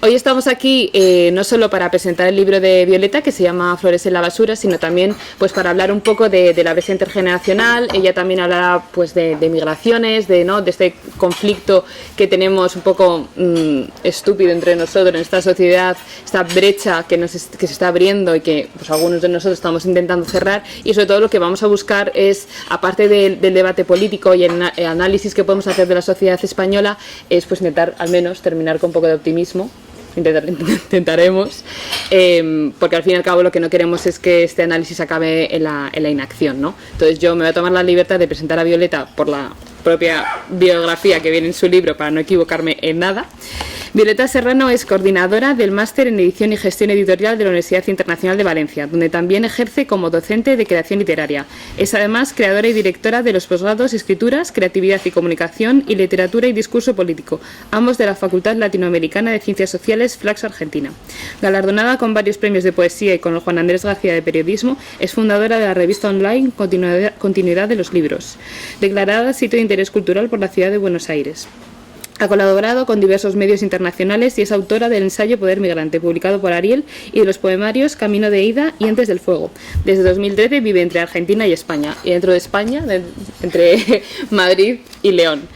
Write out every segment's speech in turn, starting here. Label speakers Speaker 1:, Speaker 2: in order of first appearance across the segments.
Speaker 1: Hoy estamos aquí no solo para presentar el libro de Violeta, que se llama Flores en la basura, sino también pues para hablar un poco de la brecha intergeneracional. Ella también hablará pues de migraciones, de este conflicto que tenemos un poco estúpido entre nosotros en esta sociedad, esta brecha que se está abriendo y que pues algunos de nosotros estamos intentando cerrar. Y sobre todo lo que vamos a buscar es, aparte del debate político y el análisis que podemos hacer de la sociedad española, es pues intentar al menos terminar con un poco de optimismo. Intentaremos, porque al fin y al cabo lo que no queremos es que este análisis acabe en la inacción, ¿no? Entonces yo me voy a tomar la libertad de presentar a Violeta por la propia biografía que viene en su libro para no equivocarme en nada. Violeta Serrano es coordinadora del Máster en Edición y Gestión Editorial de la Universidad Internacional de Valencia, donde también ejerce como docente de creación literaria. Es además creadora y directora de los posgrados Escrituras, Creatividad y Comunicación y Literatura y Discurso Político, ambos de la Facultad Latinoamericana de Ciencias Sociales, Flaxo, Argentina. Galardonada con varios premios de poesía y con el Juan Andrés García de Periodismo, es fundadora de la revista online Continuidad de los Libros, declarada sitio de interés cultural por la ciudad de Buenos Aires. Ha colaborado con diversos medios internacionales y es autora del ensayo Poder Migrante, publicado por Ariel, y de los poemarios Camino de Ida y Antes del Fuego. Desde 2013 vive entre Argentina y España, y dentro de España, entre Madrid y León.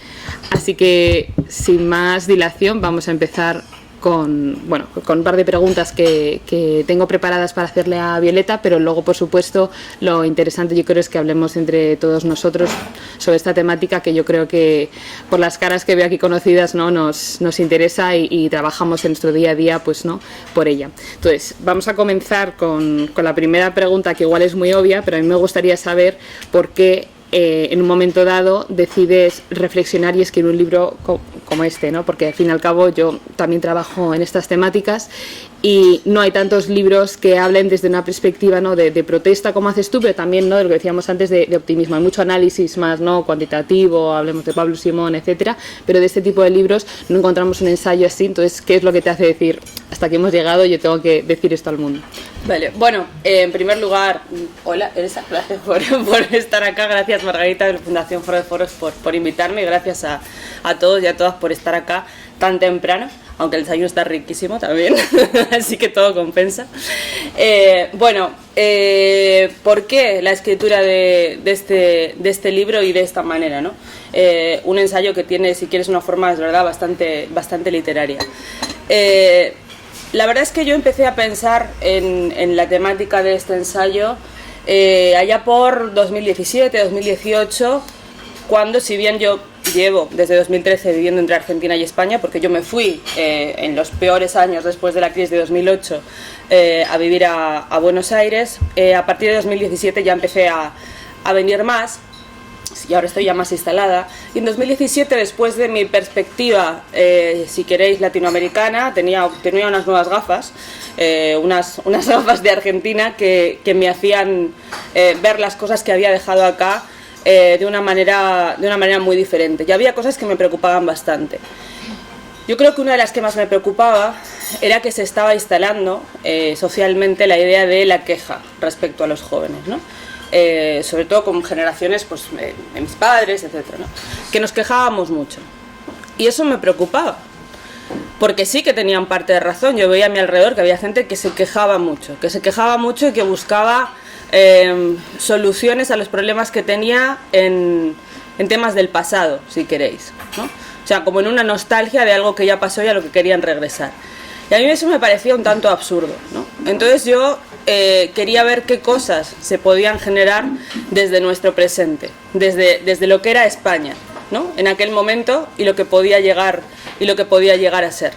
Speaker 1: Así que, sin más dilación, vamos a empezar con un par de preguntas que tengo preparadas para hacerle a Violeta, pero luego, por supuesto, lo interesante yo creo es que hablemos entre todos nosotros sobre esta temática que yo creo que, por las caras que veo aquí conocidas, ¿no? nos interesa y trabajamos en nuestro día a día pues, ¿no? por ella. Entonces, vamos a comenzar con la primera pregunta, que igual es muy obvia, pero a mí me gustaría saber por qué en un momento dado decides reflexionar y escribir un libro como este, ¿no? Porque al fin y al cabo yo también trabajo en estas temáticas y no hay tantos libros que hablen desde una perspectiva, ¿no? de protesta como haces tú, pero también, ¿no? de lo que decíamos antes de optimismo. Hay mucho análisis más, ¿no? cuantitativo, hablemos de Pablo Simón, etcétera, pero de este tipo de libros no encontramos un ensayo así. Entonces, ¿qué es lo que te hace decir hasta aquí hemos llegado, yo tengo que decir esto al mundo?
Speaker 2: Vale, bueno, en primer lugar, hola Elsa, gracias por estar acá, gracias Margarita de la Fundación Foro de Foros por invitarme, y gracias a todos y a todas por estar acá tan temprano, aunque el desayuno está riquísimo también, así que todo compensa. ¿Por qué la escritura de este libro y de esta manera, ¿no? Un ensayo que tiene, si quieres, una forma, es verdad, bastante literaria. La verdad es que yo empecé a pensar en la temática de este ensayo allá por 2017, 2018, cuando, si bien yo llevo desde 2013 viviendo entre Argentina y España, porque yo me fui en los peores años después de la crisis de 2008 a vivir a Buenos Aires, a partir de 2017 ya empecé a venir más, y ahora estoy ya más instalada. Y en 2017, después de mi perspectiva, si queréis, latinoamericana, tenía unas nuevas gafas, unas gafas de Argentina que me hacían ver las cosas que había dejado acá de una manera muy diferente. Y había cosas que me preocupaban bastante. Yo creo que una de las que más me preocupaba era que se estaba instalando socialmente la idea de la queja respecto a los jóvenes, ¿no? Sobre todo con generaciones pues, de mis padres, etcétera, ¿no? Que nos quejábamos mucho. Y eso me preocupaba, porque sí que tenían parte de razón. Yo veía a mi alrededor que había gente que se quejaba mucho y que buscaba soluciones a los problemas que tenía en temas del pasado, si queréis, ¿no? O sea, como en una nostalgia de algo que ya pasó y a lo que querían regresar. Y a mí eso me parecía un tanto absurdo, ¿no? Entonces yo quería ver qué cosas se podían generar desde nuestro presente, desde lo que era España, ¿no? En aquel momento, y lo que podía llegar a ser.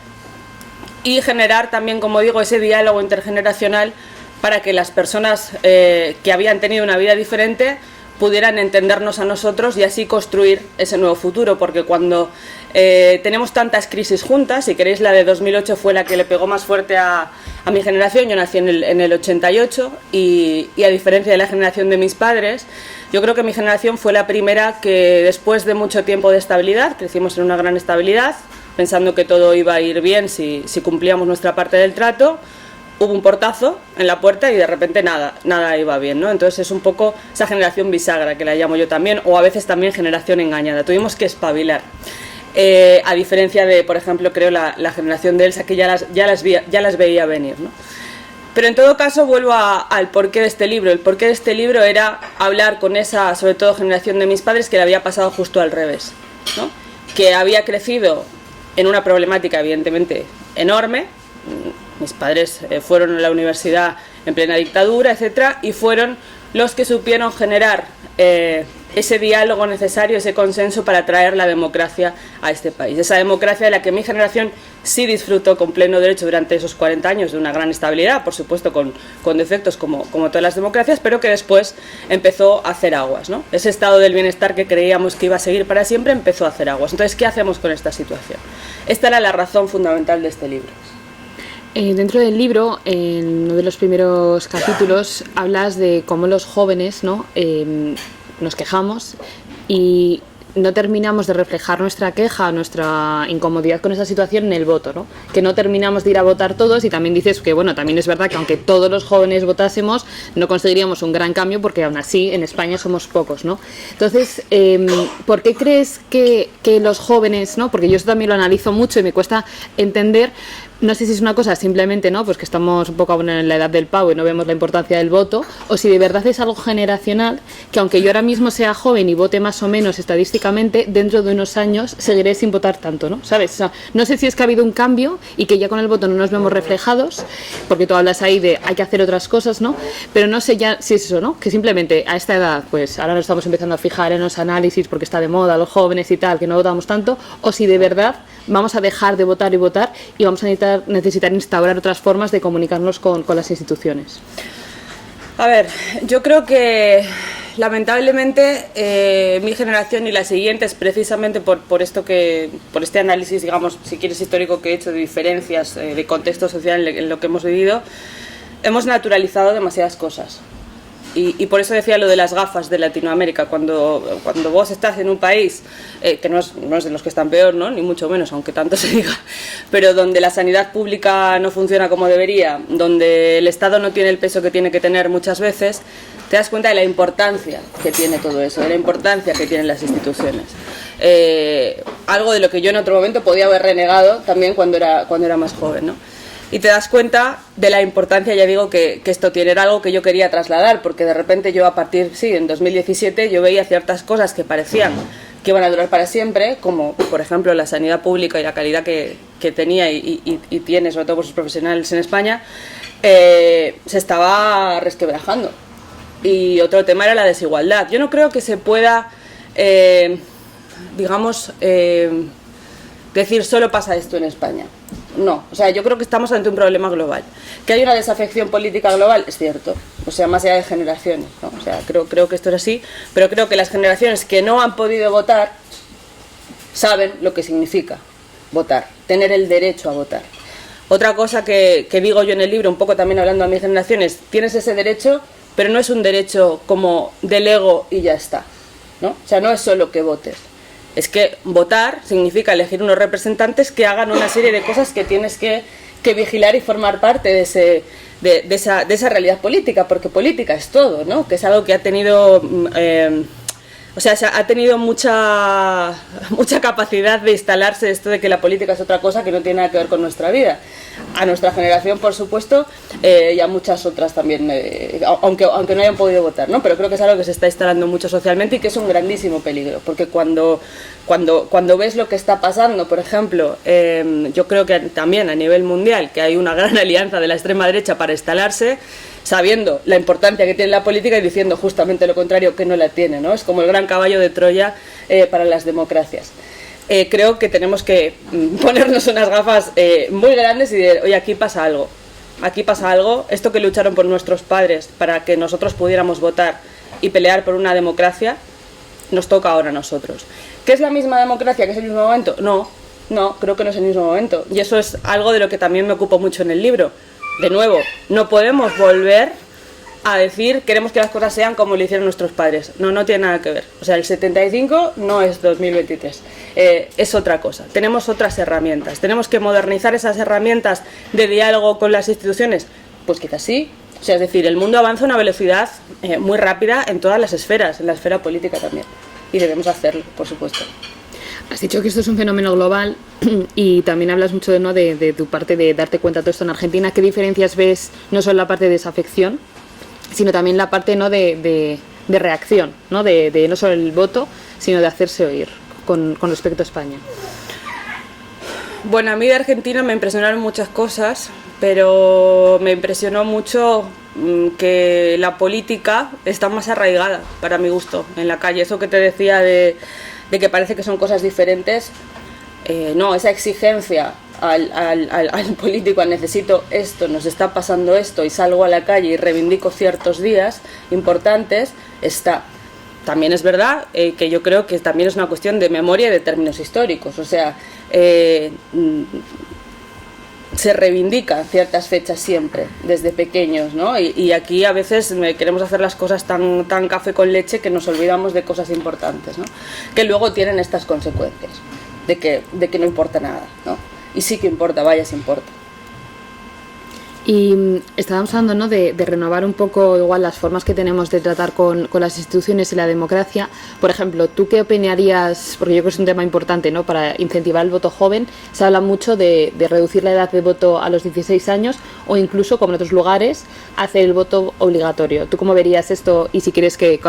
Speaker 2: Y generar también, como digo, ese diálogo intergeneracional para que las personas que habían tenido una vida diferente pudieran entendernos a nosotros y así construir ese nuevo futuro, porque cuando tenemos tantas crisis juntas, si queréis, la de 2008 fue la que le pegó más fuerte a mi generación. Yo nací en el 88 y a diferencia de la generación de mis padres, yo creo que mi generación fue la primera que, después de mucho tiempo de estabilidad, crecimos en una gran estabilidad, pensando que todo iba a ir bien si cumplíamos nuestra parte del trato. Hubo un portazo en la puerta y de repente nada iba bien, ¿no? Entonces es un poco esa generación bisagra que la llamo yo también, o a veces también generación engañada. Tuvimos que espabilar. a diferencia de, por ejemplo, creo la generación de Elsa, que ya las veía venir, ¿no? Pero en todo caso vuelvo al porqué de este libro. El porqué de este libro era hablar con esa, sobre todo, generación de mis padres que le había pasado justo al revés, ¿no? Que había crecido en una problemática evidentemente enorme. Mis padres fueron a la universidad en plena dictadura, etcétera, y fueron los que supieron generar ese diálogo necesario, ese consenso para traer la democracia a este país. Esa democracia de la que mi generación sí disfrutó con pleno derecho durante esos 40 años de una gran estabilidad, por supuesto con defectos como todas las democracias, pero que después empezó a hacer aguas, ¿no? Ese estado del bienestar que creíamos que iba a seguir para siempre empezó a hacer aguas. Entonces, ¿qué hacemos con esta situación? Esta era la razón fundamental de este libro.
Speaker 1: Dentro del libro, en uno de los primeros capítulos, hablas de cómo los jóvenes, ¿no? Nos quejamos y no terminamos de reflejar nuestra queja, nuestra incomodidad con esa situación en el voto, ¿no? Que no terminamos de ir a votar todos, y también dices que, bueno, también es verdad que aunque todos los jóvenes votásemos, no conseguiríamos un gran cambio porque aún así en España somos pocos, ¿no? Entonces, ¿por qué crees que los jóvenes, ¿no? Porque yo eso también lo analizo mucho y me cuesta entender. No sé si es una cosa simplemente, ¿no? Pues que estamos un poco en la edad del pavo y no vemos la importancia del voto, o si de verdad es algo generacional, que aunque yo ahora mismo sea joven y vote más o menos estadísticamente, dentro de unos años seguiré sin votar tanto, ¿no? ¿Sabes? O sea, no sé si es que ha habido un cambio y que ya con el voto no nos vemos reflejados, porque tú hablas ahí de hay que hacer otras cosas, ¿no? Pero no sé ya si es eso, ¿no? Que simplemente a esta edad, pues ahora nos estamos empezando a fijar en los análisis porque está de moda los jóvenes y tal, que no votamos tanto, o si de verdad vamos a dejar de votar y vamos a necesitar instaurar otras formas de comunicarnos con las instituciones.
Speaker 2: A ver, yo creo que lamentablemente mi generación y las siguientes, precisamente por este análisis, digamos, si quieres, histórico que he hecho de diferencias de contexto social en lo que hemos vivido, hemos naturalizado demasiadas cosas. Y por eso decía lo de las gafas de Latinoamérica. Cuando vos estás en un país que no es de los que están peor, ¿no? Ni mucho menos, aunque tanto se diga, pero donde la sanidad pública no funciona como debería, donde el Estado no tiene el peso que tiene que tener muchas veces, te das cuenta de la importancia que tiene todo eso, de la importancia que tienen las instituciones. Algo de lo que yo en otro momento podía haber renegado también cuando era más joven, ¿no? Y te das cuenta de la importancia, ya digo, que esto tiene. Era algo que yo quería trasladar, porque de repente yo en 2017 yo veía ciertas cosas que parecían que iban a durar para siempre, como por ejemplo la sanidad pública y la calidad que tenía y tiene, sobre todo por sus profesionales en España, se estaba resquebrajando. Y otro tema era la desigualdad. Yo no creo que se pueda, decir solo pasa esto en España. No, o sea, yo creo que estamos ante un problema global. Que hay una desafección política global, es cierto, o sea, más allá de generaciones, ¿no? O sea, creo que esto es así, pero creo que las generaciones que no han podido votar saben lo que significa votar, tener el derecho a votar. Otra cosa que digo yo en el libro, un poco también hablando a mi generación, es: tienes ese derecho, pero no es un derecho como del ego y ya está, ¿no? O sea, no es solo que votes. Es que votar significa elegir unos representantes que hagan una serie de cosas que tienes que vigilar y formar parte de esa realidad política, porque política es todo, ¿no? Que es algo que ha tenido, ha tenido mucha capacidad de instalarse esto de que la política es otra cosa que no tiene nada que ver con nuestra vida. A nuestra generación, por supuesto, y a muchas otras también, aunque no hayan podido votar, ¿no? Pero creo que es algo que se está instalando mucho socialmente y que es un grandísimo peligro, porque cuando ves lo que está pasando, por ejemplo, yo creo que también a nivel mundial, que hay una gran alianza de la extrema derecha para instalarse, sabiendo la importancia que tiene la política y diciendo justamente lo contrario, que no la tiene, ¿no? Es como el gran caballo de Troya para las democracias. Creo que tenemos que ponernos unas gafas muy grandes y decir: oye, aquí pasa algo, esto que lucharon por nuestros padres para que nosotros pudiéramos votar y pelear por una democracia, nos toca ahora a nosotros. ¿Qué es la misma democracia, que es el mismo momento? No, creo que no es el mismo momento, y eso es algo de lo que también me ocupo mucho en el libro. De nuevo, no podemos volver a decir queremos que las cosas sean como lo hicieron nuestros padres. No tiene nada que ver. O sea, el 75 no es 2023, es otra cosa. Tenemos otras herramientas. ¿Tenemos que modernizar esas herramientas de diálogo con las instituciones? Pues quizás sí. O sea, es decir, el mundo avanza a una velocidad muy rápida en todas las esferas, en la esfera política también. Y debemos hacerlo, por supuesto.
Speaker 1: Has dicho que esto es un fenómeno global y también hablas mucho, ¿no?, de tu parte de darte cuenta de todo esto en Argentina. ¿Qué diferencias ves, no solo la parte de desafección, sino también la parte, ¿no?, de reacción, ¿no?, de no solo el voto, sino de hacerse oír con respecto a España?
Speaker 2: Bueno, a mí de Argentina me impresionaron muchas cosas, pero me impresionó mucho que la política está más arraigada, para mi gusto, en la calle. Eso que te decía de que parece que son cosas diferentes, no, esa exigencia al político, necesito esto, nos está pasando esto y salgo a la calle y reivindico ciertos días importantes, está. También es verdad que yo creo que también es una cuestión de memoria y de términos históricos, o sea, se reivindican ciertas fechas siempre, desde pequeños, ¿no? Y aquí a veces queremos hacer las cosas tan café con leche que nos olvidamos de cosas importantes, ¿no? Que luego tienen estas consecuencias, de que no importa nada, ¿no? Y sí que importa, vaya si importa.
Speaker 1: Y estábamos hablando, ¿no?, de renovar un poco igual las formas que tenemos de tratar con las instituciones y la democracia. Por ejemplo, ¿tú qué opinarías? Porque yo creo que es un tema importante, ¿no?, para incentivar el voto joven. Se habla mucho de reducir la edad de voto a los 16 años o incluso, como en otros lugares, hacer el voto obligatorio. ¿Tú cómo verías esto y si crees que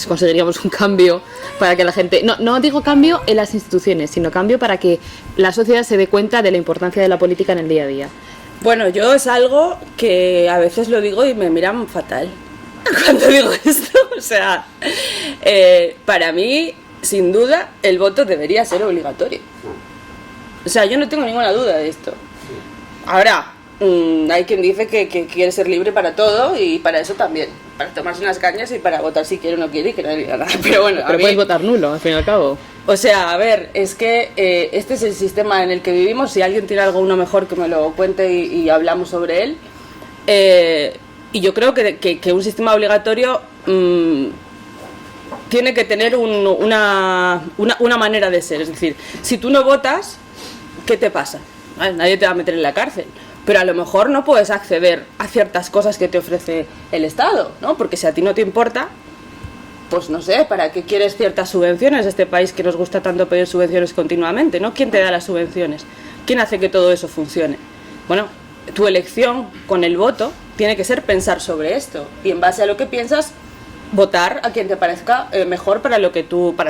Speaker 1: conseguiríamos un cambio para que la gente... No digo cambio en las instituciones, sino cambio para que la sociedad se dé cuenta de la importancia de la política en el día a día?
Speaker 2: Bueno, yo es algo que a veces lo digo y me miran fatal cuando digo esto. O sea, para mí, sin duda, el voto debería ser obligatorio. O sea, yo no tengo ninguna duda de esto. Ahora, hay quien dice que quiere ser libre para todo y para eso también. Para tomarse unas cañas y para votar si quiere o no quiere y que no diga nada. Pero bueno,
Speaker 1: pero puedes votar nulo, al fin y al cabo.
Speaker 2: O sea, a ver, es que este es el sistema en el que vivimos. Si alguien tiene algo uno mejor, que me lo cuente y hablamos sobre él. Y yo creo que un sistema obligatorio tiene que tener una manera de ser. Es decir, si tú no votas, ¿qué te pasa? Nadie te va a meter en la cárcel. Pero a lo mejor no puedes acceder a ciertas cosas que te ofrece el Estado, ¿no? Porque si a ti no te importa, pues no sé, ¿para qué quieres ciertas subvenciones de este país que nos gusta tanto pedir subvenciones continuamente, ¿no? ¿Quién te da las subvenciones? ¿Quién hace que todo eso funcione? Bueno, tu elección con el voto tiene que ser pensar sobre esto y en base a lo que piensas, votar a quien te parezca mejor para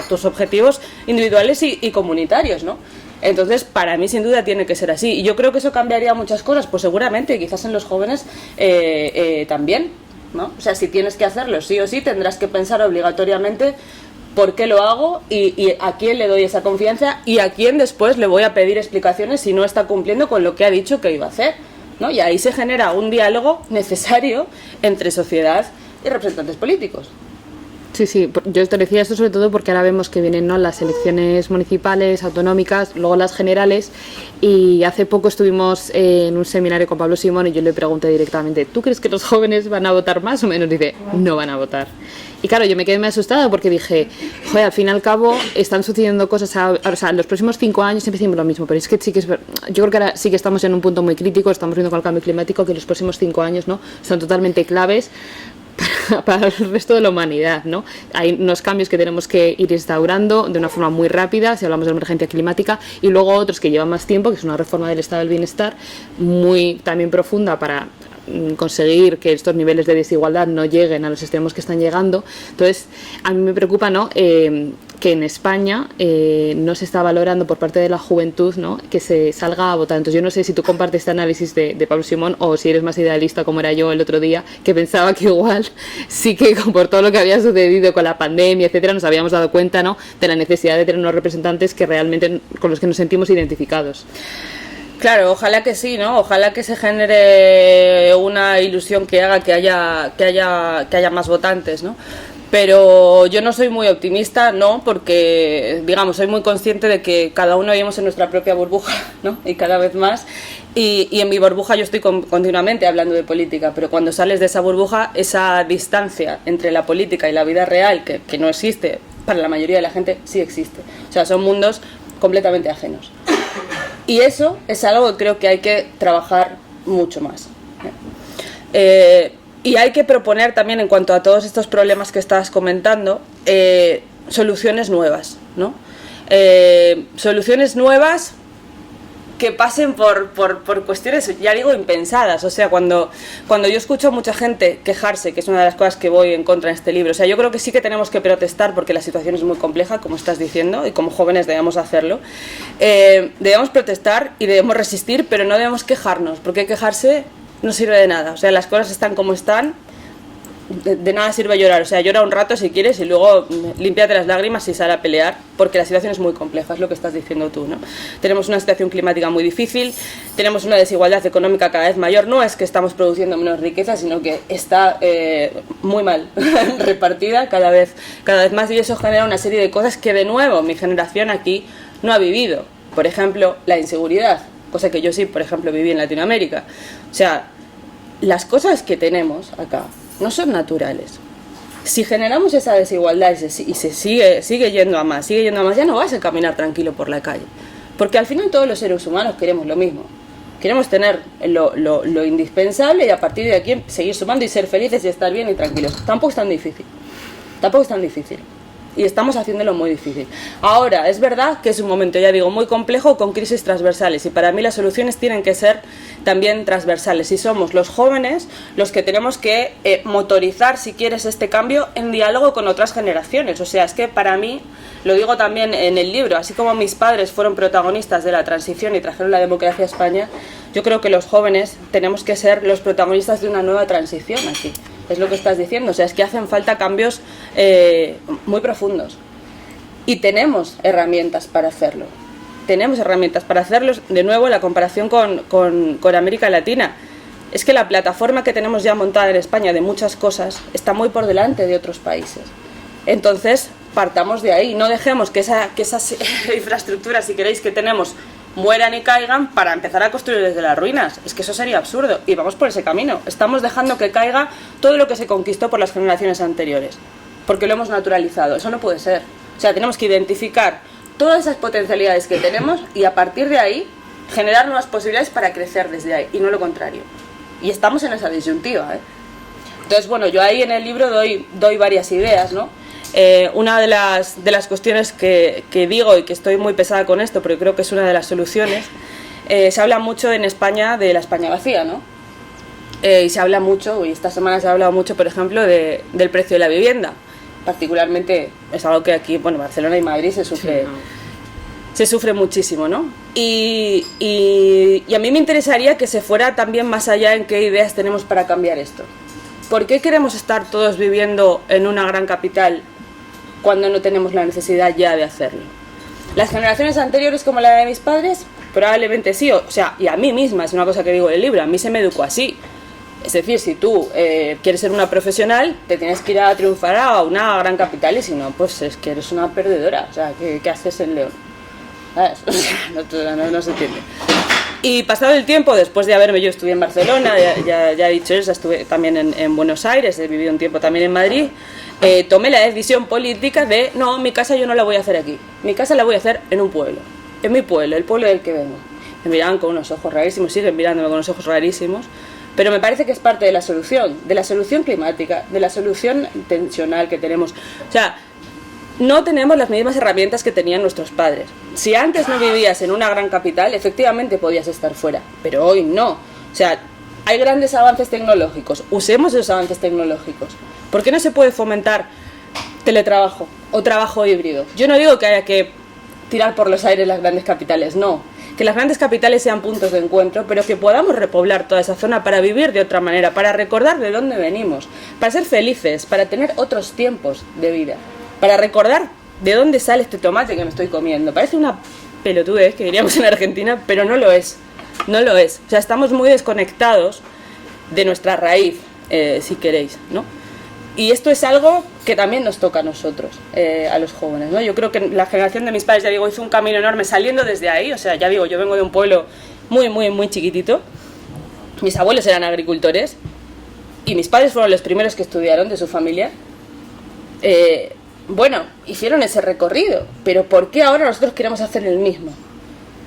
Speaker 2: tus objetivos individuales y comunitarios, ¿no? Entonces, para mí, sin duda, tiene que ser así. Y yo creo que eso cambiaría muchas cosas, pues seguramente, quizás en los jóvenes también, ¿no? O sea, si tienes que hacerlo sí o sí, tendrás que pensar obligatoriamente por qué lo hago y a quién le doy esa confianza y a quién después le voy a pedir explicaciones si no está cumpliendo con lo que ha dicho que iba a hacer, ¿no? Y ahí se genera un diálogo necesario entre sociedad y representantes políticos.
Speaker 1: Sí, yo te decía esto sobre todo porque ahora vemos que vienen, ¿no?, las elecciones municipales, autonómicas, luego las generales, y hace poco estuvimos en un seminario con Pablo Simón y yo le pregunté directamente, ¿tú crees que los jóvenes van a votar más o menos? Dice, no van a votar. Y claro, yo me quedé muy asustada porque dije, joder, al fin y al cabo están sucediendo cosas, o sea, en los próximos 5 años siempre decimos lo mismo, pero es que sí que yo creo que ahora sí que estamos en un punto muy crítico, estamos viendo con el cambio climático que los próximos 5 años, ¿no?, son totalmente claves para el resto de la humanidad, ¿no? Hay unos cambios que tenemos que ir instaurando de una forma muy rápida, si hablamos de emergencia climática, y luego otros que llevan más tiempo, que es una reforma del estado del bienestar muy también profunda para conseguir que estos niveles de desigualdad no lleguen a los extremos que están llegando. Entonces, a mí me preocupa, ¿no?, que en España no se está valorando por parte de la juventud, ¿no?, que se salga a votar. Entonces yo no sé si tú compartes este análisis de Pablo Simón o si eres más idealista como era yo el otro día, que pensaba que igual sí que por todo lo que había sucedido con la pandemia, etcétera, nos habíamos dado cuenta, ¿no?, de la necesidad de tener unos representantes que realmente con los que nos sentimos identificados.
Speaker 2: Claro, ojalá que sí, ¿no? Ojalá que se genere una ilusión que haga que haya más votantes, ¿no? Pero yo no soy muy optimista, ¿no? Porque, digamos, soy muy consciente de que cada uno vivimos en nuestra propia burbuja, ¿no? Y cada vez más. Y en mi burbuja yo estoy continuamente hablando de política, pero cuando sales de esa burbuja, esa distancia entre la política y la vida real, que no existe, para la mayoría de la gente sí existe. O sea, son mundos completamente ajenos. Y eso es algo que creo que hay que trabajar mucho más. Y hay que proponer también, en cuanto a todos estos problemas que estabas comentando, soluciones nuevas, ¿no? soluciones nuevas que pasen por cuestiones, ya digo, impensadas. O sea, cuando yo escucho a mucha gente quejarse, que es una de las cosas que voy en contra en este libro, o sea, yo creo que sí que tenemos que protestar porque la situación es muy compleja, como estás diciendo, y como jóvenes debemos hacerlo. Debemos protestar y debemos resistir, pero no debemos quejarnos, porque quejarse no sirve de nada. O sea, las cosas están como están. De nada sirve llorar, o sea, llora un rato si quieres y luego límpiate las lágrimas y sal a pelear, porque la situación es muy compleja, es lo que estás diciendo tú, ¿no? Tenemos una situación climática muy difícil, tenemos una desigualdad económica cada vez mayor, no es que estamos produciendo menos riqueza, sino que está muy mal repartida cada vez más, y eso genera una serie de cosas que de nuevo mi generación aquí no ha vivido. Por ejemplo, la inseguridad, cosa que yo sí, por ejemplo, viví en Latinoamérica. O sea, las cosas que tenemos acá no son naturales. Si generamos esa desigualdad y se sigue yendo a más, ya no vas a caminar tranquilo por la calle. Porque al final todos los seres humanos queremos lo mismo. Queremos tener lo indispensable y a partir de aquí seguir sumando y ser felices y estar bien y tranquilos. Tampoco es tan difícil. Y estamos haciéndolo muy difícil. Ahora, es verdad que es un momento, ya digo, muy complejo, con crisis transversales, y para mí las soluciones tienen que ser también transversales, y somos los jóvenes los que tenemos que motorizar, si quieres, este cambio en diálogo con otras generaciones. O sea, es que para mí, lo digo también en el libro, así como mis padres fueron protagonistas de la transición y trajeron la democracia a España, yo creo que los jóvenes tenemos que ser los protagonistas de una nueva transición aquí. Es lo que estás diciendo, o sea, es que hacen falta cambios muy profundos. Y tenemos herramientas para hacerlo. De nuevo, la comparación con América Latina. Es que la plataforma que tenemos ya montada en España de muchas cosas está muy por delante de otros países. Entonces, partamos de ahí. No dejemos que esas infraestructuras, si queréis, que tenemos mueran y caigan para empezar a construir desde las ruinas. Es que eso sería absurdo y vamos por ese camino. Estamos dejando que caiga todo lo que se conquistó por las generaciones anteriores, porque lo hemos naturalizado. Eso no puede ser. O sea, tenemos que identificar todas esas potencialidades que tenemos y a partir de ahí generar nuevas posibilidades para crecer desde ahí y no lo contrario. Y estamos en esa disyuntiva, ¿eh? Entonces, bueno, yo ahí en el libro doy varias ideas, ¿no? Una de las cuestiones que digo, y que estoy muy pesada con esto, porque creo que es una de las soluciones, se habla mucho en España de la España vacía, ¿no? Y se habla mucho, y esta semana se ha hablado mucho, por ejemplo, del precio de la vivienda. Particularmente es algo que aquí, bueno, Barcelona y Madrid se sufre, sí, ¿no? Se sufre muchísimo, ¿no? Y a mí me interesaría que se fuera también más allá en qué ideas tenemos para cambiar esto. ¿Por qué queremos estar todos viviendo en una gran capital cuando no tenemos la necesidad ya de hacerlo? ¿Las generaciones anteriores como la de mis padres? Probablemente sí, o sea, y a mí misma, es una cosa que digo en el libro, a mí se me educó así. Es decir, si tú quieres ser una profesional, te tienes que ir a triunfar a una gran capital, y si no, pues es que eres una perdedora. O sea, ¿qué haces en León? ¿Sabes? O sea, no se entiende. Y pasado el tiempo, después de yo estudié en Barcelona, ya he dicho eso, estuve también en Buenos Aires, he vivido un tiempo también en Madrid, tomé la decisión política de, no, mi casa yo no la voy a hacer aquí, mi casa la voy a hacer en un pueblo, en mi pueblo, el pueblo del que vengo. Me miraban con unos ojos rarísimos, siguen mirándome con unos ojos rarísimos, pero me parece que es parte de la solución climática, de la solución tensional que tenemos. O sea, no tenemos las mismas herramientas que tenían nuestros padres. Si antes no vivías en una gran capital, efectivamente podías estar fuera, pero hoy no. O sea, hay grandes avances tecnológicos, usemos esos avances tecnológicos. ¿Por qué no se puede fomentar teletrabajo o trabajo híbrido? Yo no digo que haya que tirar por los aires las grandes capitales, no. Que las grandes capitales sean puntos de encuentro, pero que podamos repoblar toda esa zona para vivir de otra manera, para recordar de dónde venimos, para ser felices, para tener otros tiempos de vida, para recordar de dónde sale este tomate que me estoy comiendo. Parece una pelotudez, que diríamos en Argentina, pero no lo es. No lo es. O sea, estamos muy desconectados de nuestra raíz, si queréis, ¿no? Y esto es algo que también nos toca a nosotros, a los jóvenes, ¿no? Yo creo que la generación de mis padres, ya digo, hizo un camino enorme saliendo desde ahí. O sea, ya digo, yo vengo de un pueblo muy chiquitito. Mis abuelos eran agricultores y mis padres fueron los primeros que estudiaron de su familia. Bueno, hicieron ese recorrido, pero ¿por qué ahora nosotros queremos hacer el mismo?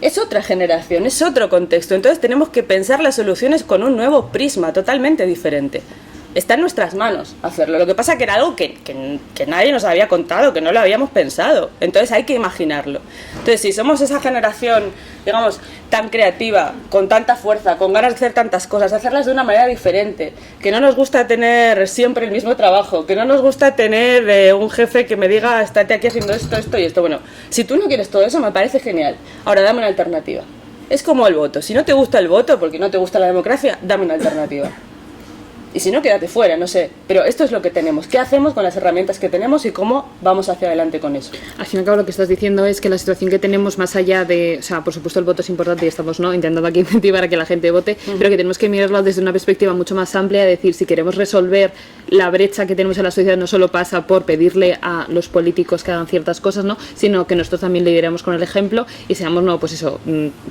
Speaker 2: Es otra generación, es otro contexto, entonces tenemos que pensar las soluciones con un nuevo prisma, totalmente diferente. Está en nuestras manos hacerlo. Lo que pasa que era algo que nadie nos había contado, que no lo habíamos pensado. Entonces hay que imaginarlo. Entonces, si somos esa generación, digamos, tan creativa, con tanta fuerza, con ganas de hacer tantas cosas, hacerlas de una manera diferente, que no nos gusta tener siempre el mismo trabajo, que no nos gusta tener un jefe que me diga, estate aquí haciendo esto, esto y esto. Bueno, si tú no quieres todo eso, me parece genial. Ahora, dame una alternativa. Es como el voto. Si no te gusta el voto, porque no te gusta la democracia, dame una alternativa. Y si no, quédate fuera, no sé. Pero esto es lo que tenemos. ¿Qué hacemos con las herramientas que tenemos y cómo vamos hacia adelante con eso?
Speaker 1: Al fin y al cabo, lo que estás diciendo es que la situación que tenemos, más allá de... O sea, por supuesto el voto es importante y estamos intentando aquí incentivar a que la gente vote, pero que tenemos que mirarlo desde una perspectiva mucho más amplia, decir, si queremos resolver la brecha que tenemos en la sociedad, no solo pasa por pedirle a los políticos que hagan ciertas cosas, ¿no?, sino que nosotros también lideremos con el ejemplo y seamos, no, pues eso,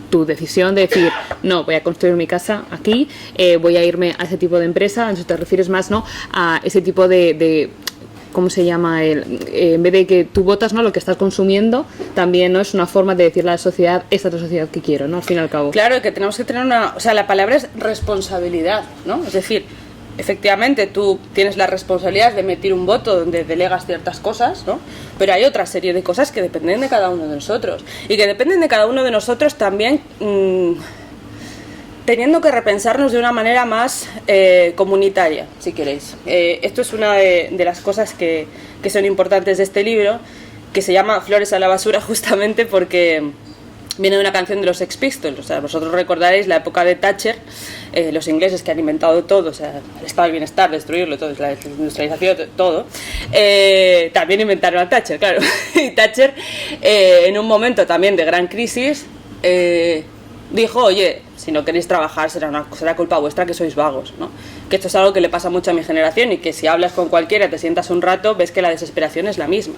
Speaker 1: tu decisión de decir, no, voy a construir mi casa aquí, voy a irme a ese tipo de empresa. Entonces te refieres más, ¿no?, a ese tipo de ¿cómo se llama? En vez de que tú votas, ¿no?, lo que estás consumiendo, también, ¿no?, es una forma de decirle a la sociedad, esta es la sociedad que quiero, ¿no?, al fin y al cabo.
Speaker 2: Claro, que tenemos que tener una... O sea, la palabra es responsabilidad, ¿no? Es decir, efectivamente tú tienes la responsabilidad de emitir un voto donde delegas ciertas cosas, ¿no? Pero hay otra serie de cosas que dependen de cada uno de nosotros. Y que dependen de cada uno de nosotros también... teniendo que repensarnos de una manera más comunitaria, si queréis. Esto es una de las cosas que son importantes de este libro, que se llama Flores a la basura, justamente porque viene de una canción de los Sex Pistols. O sea, vosotros recordaréis la época de Thatcher, los ingleses que han inventado todo, o sea, el estado del bienestar, destruirlo todo, la industrialización, todo. También inventaron a Thatcher, claro. Y Thatcher, en un momento también de gran crisis, dijo, oye, si no queréis trabajar será culpa vuestra que sois vagos, ¿no? Que esto es algo que le pasa mucho a mi generación y que si hablas con cualquiera, te sientas un rato, ves que la desesperación es la misma.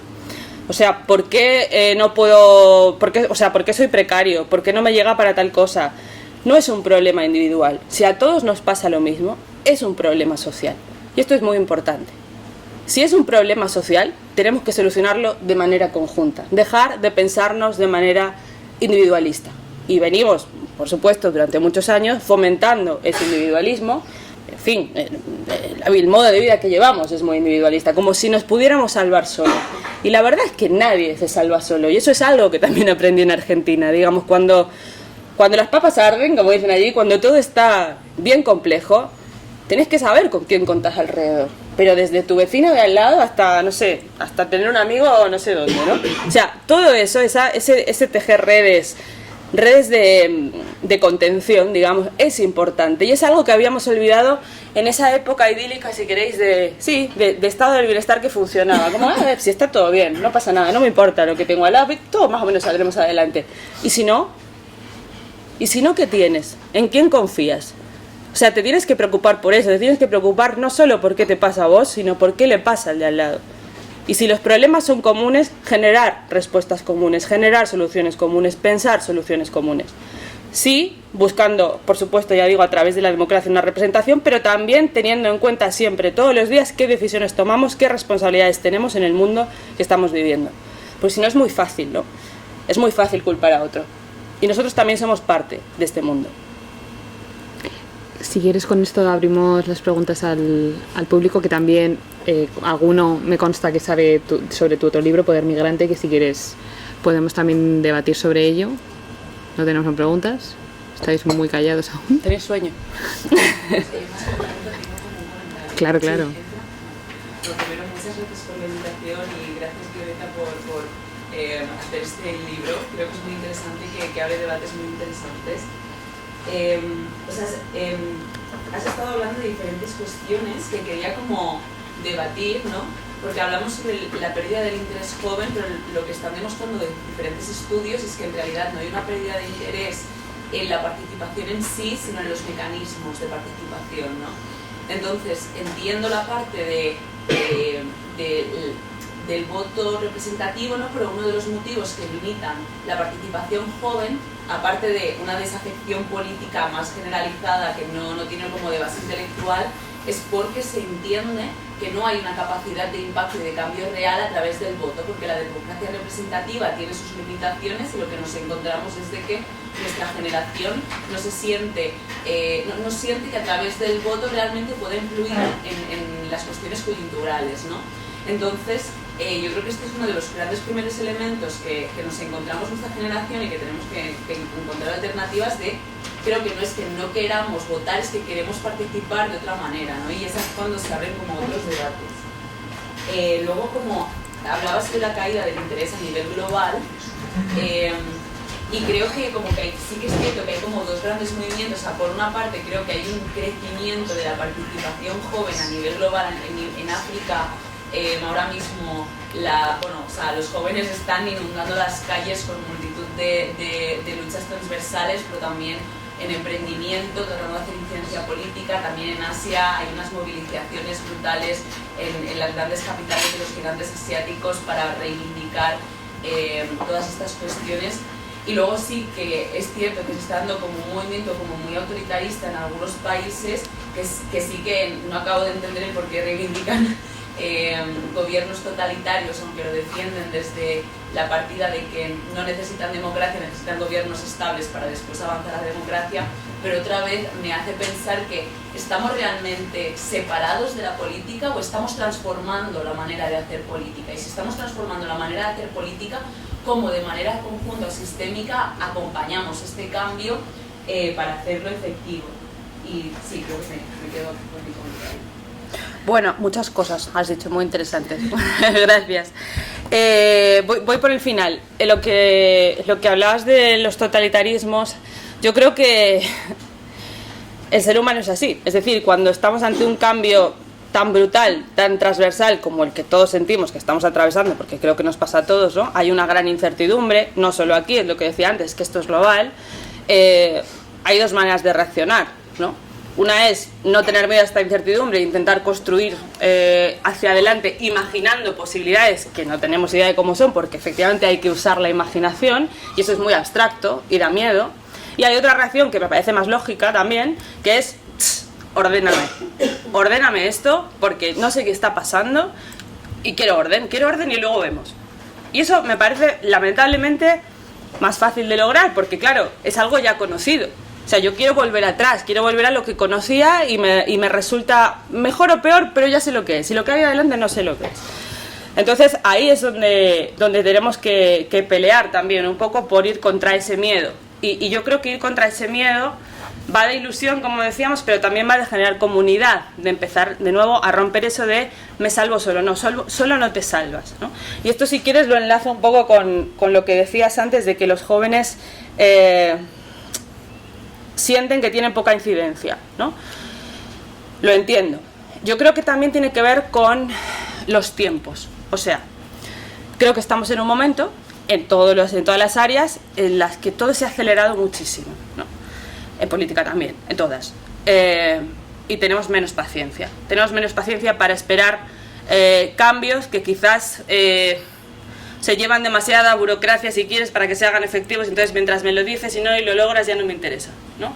Speaker 2: O sea, ¿por qué no puedo...? ¿Por qué soy precario? ¿Por qué no me llega para tal cosa? No es un problema individual. Si a todos nos pasa lo mismo, es un problema social. Y esto es muy importante. Si es un problema social, tenemos que solucionarlo de manera conjunta. Dejar de pensarnos de manera individualista. Y venimos, por supuesto, durante muchos años fomentando ese individualismo. En fin, el modo de vida que llevamos es muy individualista, como si nos pudiéramos salvar solo. Y la verdad es que nadie se salva solo. Y eso es algo que también aprendí en Argentina. Digamos, cuando las papas arden, como dicen allí, cuando todo está bien complejo, tenés que saber con quién contás alrededor. Pero desde tu vecino de al lado hasta, no sé, hasta tener un amigo no sé dónde, ¿no? O sea, todo eso, ese tejer redes de contención, digamos, es importante y es algo que habíamos olvidado en esa época idílica, si queréis, de estado del bienestar que funcionaba, como, a ver, si está todo bien, no pasa nada, no me importa lo que tengo al lado, todo más o menos saldremos adelante. ¿Y si no? ¿Qué tienes? ¿En quién confías? O sea, te tienes que preocupar por eso, te tienes que preocupar no solo por qué te pasa a vos, sino por qué le pasa al de al lado. Y si los problemas son comunes, generar respuestas comunes, generar soluciones comunes, pensar soluciones comunes. Sí, buscando, por supuesto, ya digo, a través de la democracia una representación, pero también teniendo en cuenta siempre, todos los días, qué decisiones tomamos, qué responsabilidades tenemos en el mundo que estamos viviendo. Pues si no es muy fácil, ¿no? Es muy fácil culpar a otro. Y nosotros también somos parte de este mundo.
Speaker 1: Si quieres, con esto abrimos las preguntas al público, que también alguno me consta que sabe sobre tu otro libro, Poder Migrante, que si quieres podemos también debatir sobre ello. ¿No tenemos preguntas? ¿Estáis muy callados aún?
Speaker 2: ¿Tenéis sueño?
Speaker 1: Claro, claro.
Speaker 3: Sí, primero, muchas gracias por la invitación y gracias, Violeta, por hacer este libro. Creo que es muy interesante que abre debates muy interesantes. Has estado hablando de diferentes cuestiones que quería como debatir, ¿no? Porque hablamos sobre la pérdida del interés joven, pero lo que están demostrando de diferentes estudios es que en realidad no hay una pérdida de interés en la participación en sí, sino en los mecanismos de participación, ¿no? Entonces, entiendo la parte del voto representativo, ¿no? Pero uno de los motivos que limitan la participación joven aparte de una desafección política más generalizada que no tiene como de base intelectual, es porque se entiende que no hay una capacidad de impacto y de cambio real a través del voto, porque la democracia representativa tiene sus limitaciones y lo que nos encontramos es de que nuestra generación no se siente, no siente que a través del voto realmente puede influir en las cuestiones coyunturales, ¿no? Entonces, yo creo que este es uno de los grandes primeros elementos que nos encontramos nuestra generación y que tenemos que encontrar alternativas de, creo que no es que no queramos votar, es que queremos participar de otra manera, ¿no? Y es cuando se abren como otros debates. Luego, como hablabas de la caída del interés a nivel global, y creo que como que sí que es cierto que hay como dos grandes movimientos. O sea, por una parte creo que hay un crecimiento de la participación joven a nivel global en África. Ahora mismo los jóvenes están inundando las calles con multitud de luchas transversales, pero también en emprendimiento, tratando de hacer incidencia política. También en Asia hay unas movilizaciones brutales en las grandes capitales de los gigantes asiáticos para reivindicar todas estas cuestiones. Y luego sí que es cierto que se está dando como un movimiento como muy autoritarista en algunos países que sí que no acabo de entender el por qué reivindican gobiernos totalitarios, aunque lo defienden desde la partida de que no necesitan democracia, necesitan gobiernos estables para después avanzar a la democracia. Pero otra vez me hace pensar que ¿estamos realmente separados de la política o estamos transformando la manera de hacer política? Y si estamos transformando la manera de hacer política, ¿cómo de manera conjunta o sistémica acompañamos este cambio para hacerlo efectivo? Y sí, creo que me quedo con mi comentario.
Speaker 2: Bueno, muchas cosas has dicho, muy interesantes. Gracias. Voy por el final. Lo que hablabas de los totalitarismos, yo creo que el ser humano es así. Es decir, cuando estamos ante un cambio tan brutal, tan transversal como el que todos sentimos que estamos atravesando, porque creo que nos pasa a todos, ¿no? Hay una gran incertidumbre, no solo aquí, es lo que decía antes, que esto es global. Hay dos maneras de reaccionar, ¿no? Una es no tener miedo a esta incertidumbre e intentar construir hacia adelante imaginando posibilidades que no tenemos idea de cómo son, porque efectivamente hay que usar la imaginación y eso es muy abstracto y da miedo. Y hay otra reacción que me parece más lógica también, que es ordéname esto porque no sé qué está pasando y quiero orden y luego vemos. Y eso me parece lamentablemente más fácil de lograr porque claro, es algo ya conocido. O sea, yo quiero volver atrás, quiero volver a lo que conocía y me resulta mejor o peor, pero ya sé lo que es. Y lo que hay adelante no sé lo que es. Entonces ahí es donde tenemos que pelear también un poco por ir contra ese miedo. Y yo creo que ir contra ese miedo va de ilusión, como decíamos, pero también va de generar comunidad, de empezar de nuevo a romper eso de me salvo solo. No, solo no te salvas, ¿no? Y esto, si quieres, lo enlazo un poco con lo que decías antes de que los jóvenes sienten que tienen poca incidencia, ¿no? Lo entiendo. Yo creo que también tiene que ver con los tiempos. O sea, creo que estamos en un momento, en todas las áreas, en las que todo se ha acelerado muchísimo, ¿no? En política también, en todas. Y tenemos menos paciencia. Tenemos menos paciencia para esperar cambios que quizás se llevan demasiada burocracia, si quieres, para que se hagan efectivos. Entonces, mientras me lo dices y lo logras, ya no me interesa, ¿no?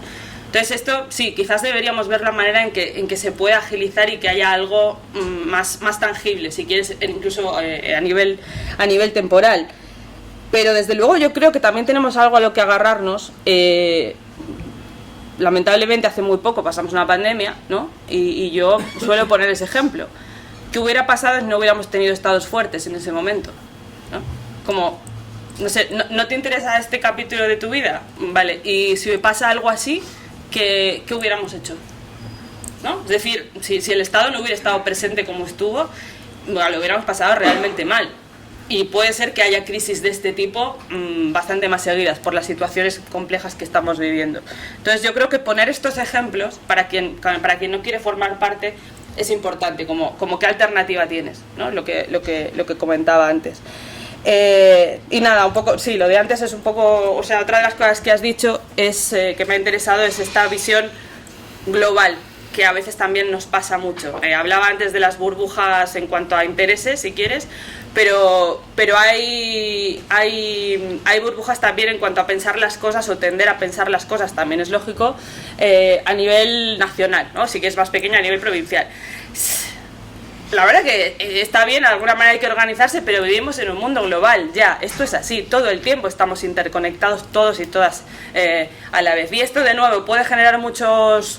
Speaker 2: Entonces, esto sí, quizás deberíamos ver la manera en que se pueda agilizar y que haya algo más tangible, si quieres, incluso a nivel temporal. Pero desde luego yo creo que también tenemos algo a lo que agarrarnos. Lamentablemente hace muy poco pasamos una pandemia, ¿no? Y yo suelo poner ese ejemplo. ¿Qué hubiera pasado si no hubiéramos tenido estados fuertes en ese momento? ¿No? Como, no sé, ¿no te interesa este capítulo de tu vida? Vale, y si pasa algo así, ¿qué hubiéramos hecho? ¿No? Es decir, si el Estado no hubiera estado presente como estuvo, bueno, lo hubiéramos pasado realmente mal. Y puede ser que haya crisis de este tipo bastante más seguidas por las situaciones complejas que estamos viviendo. Entonces yo creo que poner estos ejemplos para quien no quiere formar parte es importante, como qué alternativa tienes, ¿no? Lo que comentaba antes. Y nada, un poco, sí, lo de antes es un poco, o sea, otra de las cosas que has dicho es que me ha interesado es esta visión global que a veces también nos pasa mucho. Hablaba antes de las burbujas en cuanto a intereses, si quieres, pero hay burbujas también en cuanto a pensar las cosas o tender a pensar las cosas, también es lógico, a nivel nacional, ¿no? Sí que es más pequeño a nivel provincial. La verdad que está bien, de alguna manera hay que organizarse, pero vivimos en un mundo global, ya, esto es así, todo el tiempo estamos interconectados todos y todas a la vez. Y esto, de nuevo, puede generar muchos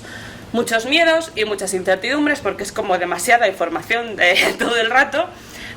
Speaker 2: miedos y muchas incertidumbres, porque es como demasiada información todo el rato,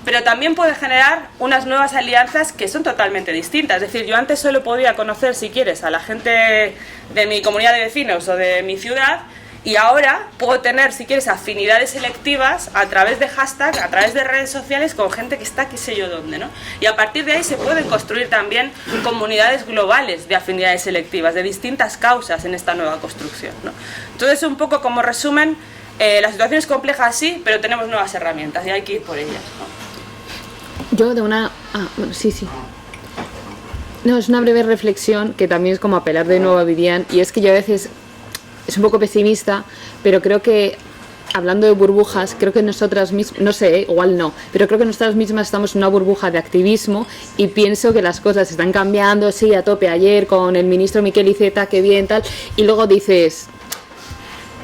Speaker 2: pero también puede generar unas nuevas alianzas que son totalmente distintas. Es decir, yo antes solo podía conocer, si quieres, a la gente de mi comunidad de vecinos o de mi ciudad, y ahora puedo tener, si quieres, afinidades selectivas a través de hashtag, a través de redes sociales con gente que está qué sé yo dónde, ¿no? Y a partir de ahí se pueden construir también comunidades globales de afinidades selectivas, de distintas causas en esta nueva construcción, ¿no? Entonces, un poco como resumen, la situación es compleja, sí, pero tenemos nuevas herramientas y hay que ir por ellas, ¿no?
Speaker 1: Yo de una... bueno, sí. No, es una breve reflexión que también es como apelar de nuevo a Vivian, y es que yo a veces... es un poco pesimista, pero creo que, hablando de burbujas, creo que nosotras mismas, no sé, igual no, pero creo que nosotras mismas estamos en una burbuja de activismo y pienso que las cosas están cambiando, sí, a tope, ayer con el ministro Miquel Iceta, que bien, tal, y luego dices,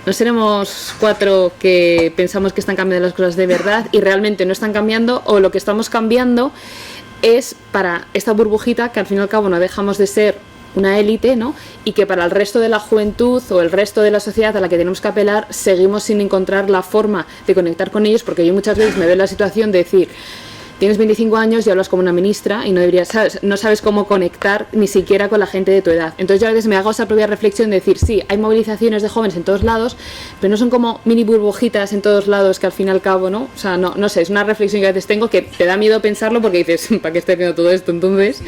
Speaker 1: no seremos 4 que pensamos que están cambiando las cosas de verdad y realmente no están cambiando, o lo que estamos cambiando es para esta burbujita que al fin y al cabo no dejamos de ser una élite, ¿no? Y que para el resto de la juventud o el resto de la sociedad a la que tenemos que apelar seguimos sin encontrar la forma de conectar con ellos, porque yo muchas veces me veo en la situación de decir, tienes 25 años y hablas como una ministra y no sabes cómo conectar ni siquiera con la gente de tu edad. Entonces yo a veces me hago esa propia reflexión de decir, sí, hay movilizaciones de jóvenes en todos lados, pero no son como mini burbujitas en todos lados que al fin y al cabo, ¿no? O sea, no sé, es una reflexión que a veces tengo que te da miedo pensarlo porque dices, ¿para qué estoy haciendo todo esto entonces?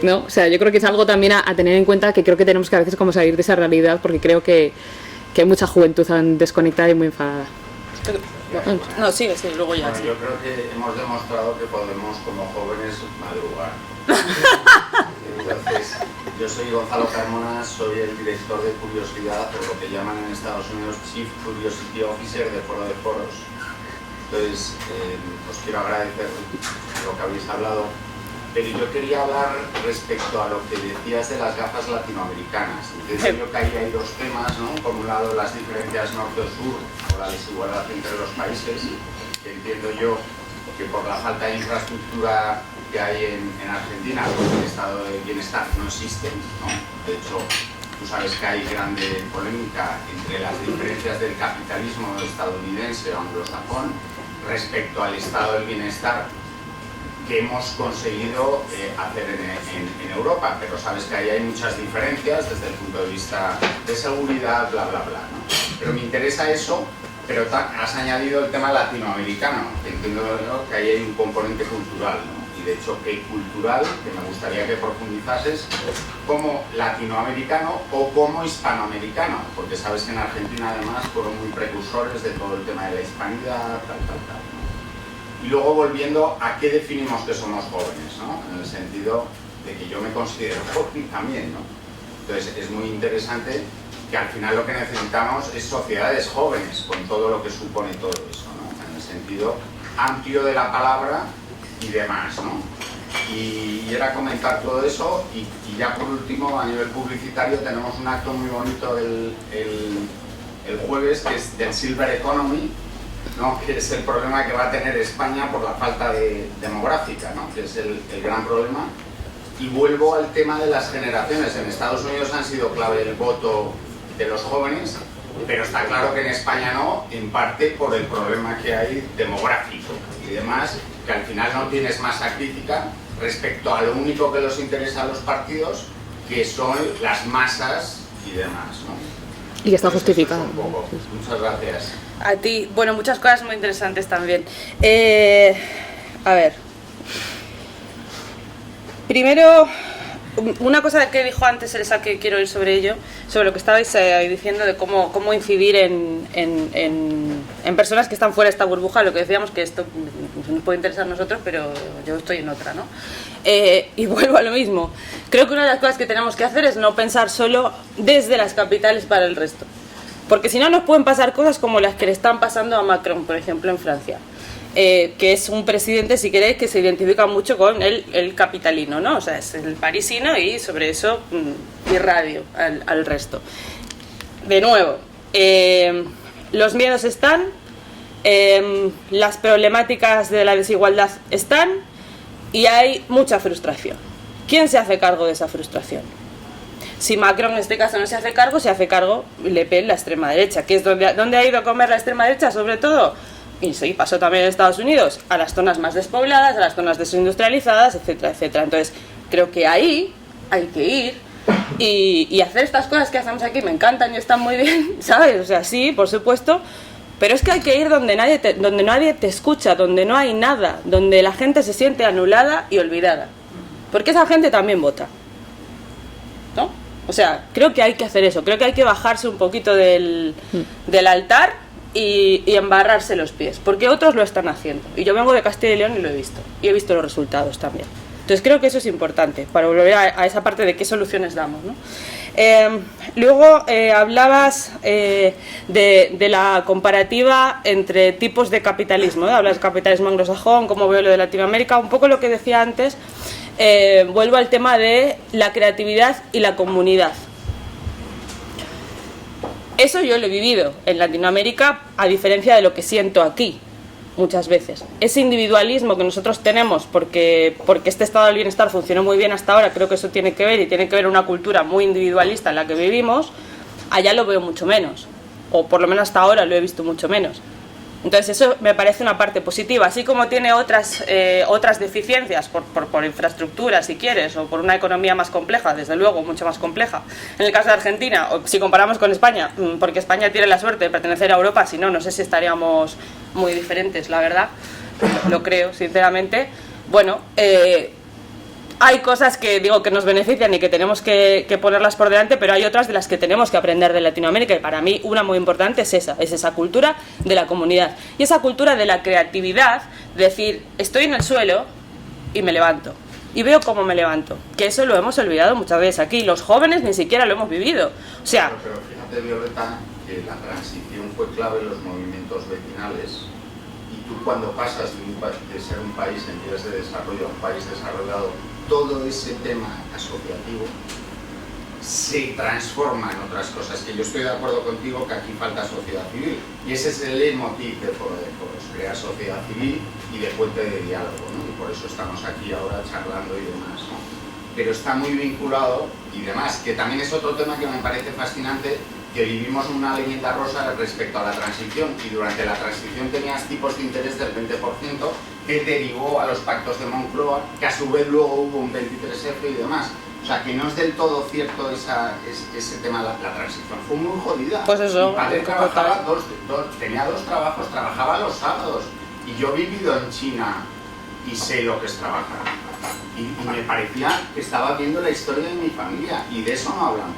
Speaker 1: ¿No? O sea, yo creo que es algo también a tener en cuenta, que creo que tenemos que a veces como salir de esa realidad, porque creo que hay mucha juventud desconectada y muy enfadada.
Speaker 2: No, sigue, luego ya.
Speaker 4: Bueno, yo creo que hemos demostrado que podemos, como jóvenes, madrugar. Entonces, yo soy Gonzalo Carmona, soy el director de Curiosidad, o lo que llaman en Estados Unidos Chief Curiosity Officer de Foro de Foros. Entonces, os quiero agradecer lo que habéis hablado. Pero yo quería hablar respecto a lo que decías de las gafas latinoamericanas. Entonces, yo que ahí hay dos temas, ¿no? Por un lado, las diferencias norte o sur, o la desigualdad entre los países, que entiendo yo que por la falta de infraestructura que hay en Argentina, pues el estado de bienestar no existe, ¿no? De hecho, tú sabes que hay grande polémica entre las diferencias del capitalismo estadounidense o anglosajón respecto al estado del bienestar que hemos conseguido hacer en Europa, pero sabes que ahí hay muchas diferencias desde el punto de vista de seguridad, bla, bla, bla, ¿no? Pero me interesa eso, pero has añadido el tema latinoamericano, que entiendo que ahí hay un componente cultural, ¿no? Y de hecho, que cultural, que me gustaría que profundizases, como latinoamericano o como hispanoamericano, porque sabes que en Argentina además fueron muy precursores de todo el tema de la hispanidad, tal, ¿no? Y luego volviendo a qué definimos que somos jóvenes, ¿no? En el sentido de que yo me considero joven también, ¿no? Entonces es muy interesante que al final lo que necesitamos es sociedades jóvenes, con todo lo que supone todo eso, ¿no? En el sentido amplio de la palabra y demás, ¿no? Y era comentar todo eso y ya por último, a nivel publicitario, tenemos un acto muy bonito el jueves, que es del Silver Economy, ¿no? Que es el problema que va a tener España por la falta demográfica, ¿no? Que es el gran problema. Y vuelvo al tema de las generaciones. En Estados Unidos han sido clave el voto de los jóvenes, pero está claro que en España no, en parte por el problema que hay demográfico y demás, que al final no tienes masa crítica respecto a lo único que les interesa a los partidos, que son las masas y demás, ¿no?
Speaker 1: Y que está justificado.
Speaker 4: Muchas gracias.
Speaker 2: A ti, bueno, muchas cosas muy interesantes también. A ver. Primero, una cosa que dijo antes Elsa, que quiero ir sobre ello, sobre lo que estabais diciendo de cómo incidir en personas que están fuera de esta burbuja, lo que decíamos que esto nos puede interesar a nosotros, pero yo estoy en otra, ¿no? Y vuelvo a lo mismo. Creo que una de las cosas que tenemos que hacer es no pensar solo desde las capitales para el resto. Porque si no nos pueden pasar cosas como las que le están pasando a Macron, por ejemplo, en Francia. Que es un presidente, si queréis, que se identifica mucho con el capitalino, ¿no? O sea, es el parisino y sobre eso irradio al resto. De nuevo, los miedos están, las problemáticas de la desigualdad están y hay mucha frustración. ¿Quién se hace cargo de esa frustración? Si Macron en este caso no se hace cargo Le Pen, la extrema derecha, que es donde ha ido a comer la extrema derecha, sobre todo. Y sí, pasó también en Estados Unidos, a las zonas más despobladas, a las zonas desindustrializadas, etcétera, etcétera. Entonces, creo que ahí hay que ir y hacer estas cosas que hacemos aquí, me encantan y están muy bien, ¿sabes? O sea, sí, por supuesto, pero es que hay que ir donde nadie te escucha, donde no hay nada, donde la gente se siente anulada y olvidada. Porque esa gente también vota, ¿no? O sea, creo que hay que hacer eso, creo que hay que bajarse un poquito del altar y embarrarse los pies, porque otros lo están haciendo. Y yo vengo de Castilla y León y lo he visto. Y he visto los resultados también. Entonces creo que eso es importante, para volver a esa parte de qué soluciones damos, ¿no? Luego hablabas de la comparativa entre tipos de capitalismo, ¿no? Hablas de capitalismo anglosajón, como veo lo de Latinoamérica, un poco lo que decía antes. Vuelvo al tema de la creatividad y la comunidad. Eso yo lo he vivido en Latinoamérica, a diferencia de lo que siento aquí, muchas veces. Ese individualismo que nosotros tenemos, porque este estado del bienestar funcionó muy bien hasta ahora, creo que eso tiene que ver, y tiene que ver una cultura muy individualista en la que vivimos, allá lo veo mucho menos, o por lo menos hasta ahora lo he visto mucho menos. Entonces eso me parece una parte positiva, así como tiene otras deficiencias por infraestructura, si quieres, o por una economía más compleja, desde luego, mucho más compleja. En el caso de Argentina, o si comparamos con España, porque España tiene la suerte de pertenecer a Europa, si no, no sé si estaríamos muy diferentes, la verdad, lo creo, sinceramente. Bueno, hay cosas que digo que nos benefician y que tenemos que ponerlas por delante, pero hay otras de las que tenemos que aprender de Latinoamérica, y para mí una muy importante es esa cultura de la comunidad y esa cultura de la creatividad, de decir, estoy en el suelo y me levanto y veo cómo me levanto, que eso lo hemos olvidado muchas veces aquí, los jóvenes ni siquiera lo hemos vivido, o sea...
Speaker 4: Pero fíjate, Violeta, que la transición fue clave en los movimientos vecinales. Y tú, cuando pasas de ser un país en vías de desarrollo a un país desarrollado, todo ese tema asociativo se transforma en otras cosas, que yo estoy de acuerdo contigo que aquí falta sociedad civil, y ese es el leitmotiv de Foro de Foros, crear sociedad civil y de puente de diálogo, ¿no? Y por eso estamos aquí ahora charlando y demás, ¿no? Pero está muy vinculado, y demás, que también es otro tema que me parece fascinante, que vivimos una leyenda rosa respecto a la transición, y durante la transición tenías tipos de interés del 20%, que derivó a los pactos de Moncloa, que a su vez luego hubo un 23F y demás. O sea, que no es del todo cierto ese tema, la transición fue muy jodida.
Speaker 2: Pues eso,
Speaker 4: mi padre trabajaba tenía dos trabajos, trabajaba los sábados, y yo he vivido en China y sé lo que es trabajar. Y me parecía que estaba viendo la historia de mi familia, y de eso no hablamos.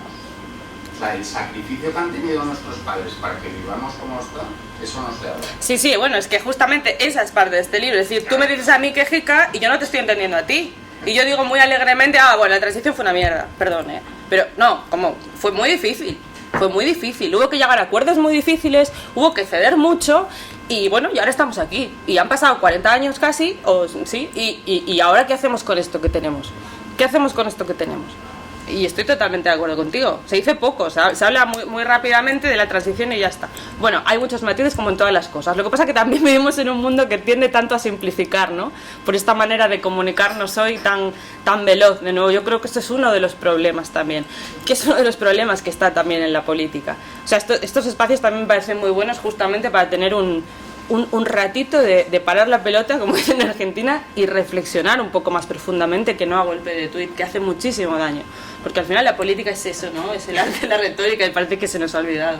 Speaker 4: O sea, el sacrificio que han tenido nuestros padres para que vivamos como está, eso no se habla.
Speaker 2: Sí, bueno, es que justamente esa es parte de este libro. Es decir, tú me dices a mí que jica y yo no te estoy entendiendo a ti. Y yo digo muy alegremente, bueno, la transición fue una mierda, perdón, pero no, como, fue muy difícil, hubo que llegar a acuerdos muy difíciles, hubo que ceder mucho, y bueno, y ahora estamos aquí, y han pasado 40 años casi, sí, y ahora ¿qué hacemos con esto que tenemos? Y estoy totalmente de acuerdo contigo. Se dice poco, se habla muy rápidamente de la transición y ya está. Bueno, hay muchos matices como en todas las cosas. Lo que pasa es que también vivimos en un mundo que tiende tanto a simplificar, ¿no? Por esta manera de comunicarnos hoy tan veloz. De nuevo, yo creo que esto es uno de los problemas también. Que es uno de los problemas que está también en la política. O sea, estos espacios también me parecen muy buenos justamente para tener un ratito de parar la pelota, como dicen en Argentina, y reflexionar un poco más profundamente, que no a golpe de tuit, que hace muchísimo daño. Porque al final la política es eso, ¿no? Es el arte de la retórica, y parece que se nos ha olvidado.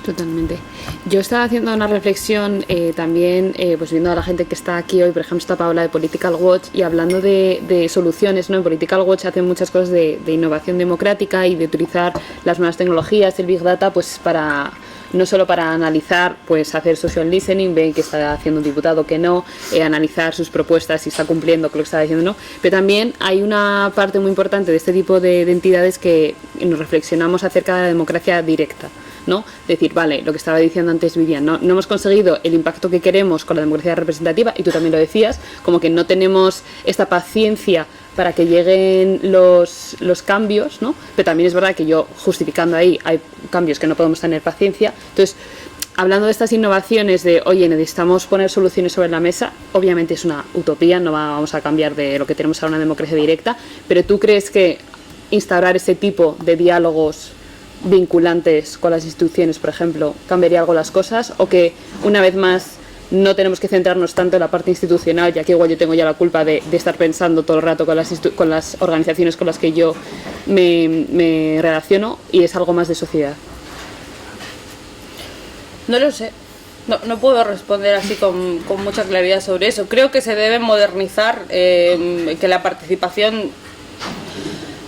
Speaker 1: Totalmente. Yo estaba haciendo una reflexión también, pues viendo a la gente que está aquí hoy, por ejemplo está Paola de Political Watch, y hablando de soluciones, ¿no? En Political Watch hacen muchas cosas de innovación democrática y de utilizar las nuevas tecnologías, el Big Data, pues para... no solo para analizar, pues hacer social listening, ver qué está haciendo un diputado, que no, analizar sus propuestas, si está cumpliendo con lo que está diciendo, no, pero también hay una parte muy importante de este tipo de entidades que nos reflexionamos acerca de la democracia directa, ¿no? Decir, vale, lo que estaba diciendo antes Vivian, no hemos conseguido el impacto que queremos con la democracia representativa, y tú también lo decías, como que no tenemos esta paciencia para que lleguen los cambios, ¿no? Pero también es verdad que yo, justificando ahí, hay cambios que no podemos tener paciencia. Entonces, hablando de estas innovaciones de, oye, necesitamos poner soluciones sobre la mesa, obviamente es una utopía, no vamos a cambiar de lo que tenemos ahora, una democracia directa, pero ¿tú crees que instaurar ese tipo de diálogos vinculantes con las instituciones, por ejemplo, cambiaría algo las cosas? ¿O que, una vez más, no tenemos que centrarnos tanto en la parte institucional, ya que igual yo tengo ya la culpa de estar pensando todo el rato con las organizaciones con las que yo me relaciono, y es algo más de sociedad?
Speaker 2: No lo sé, no puedo responder así con mucha claridad sobre eso. Creo que se debe modernizar, que la participación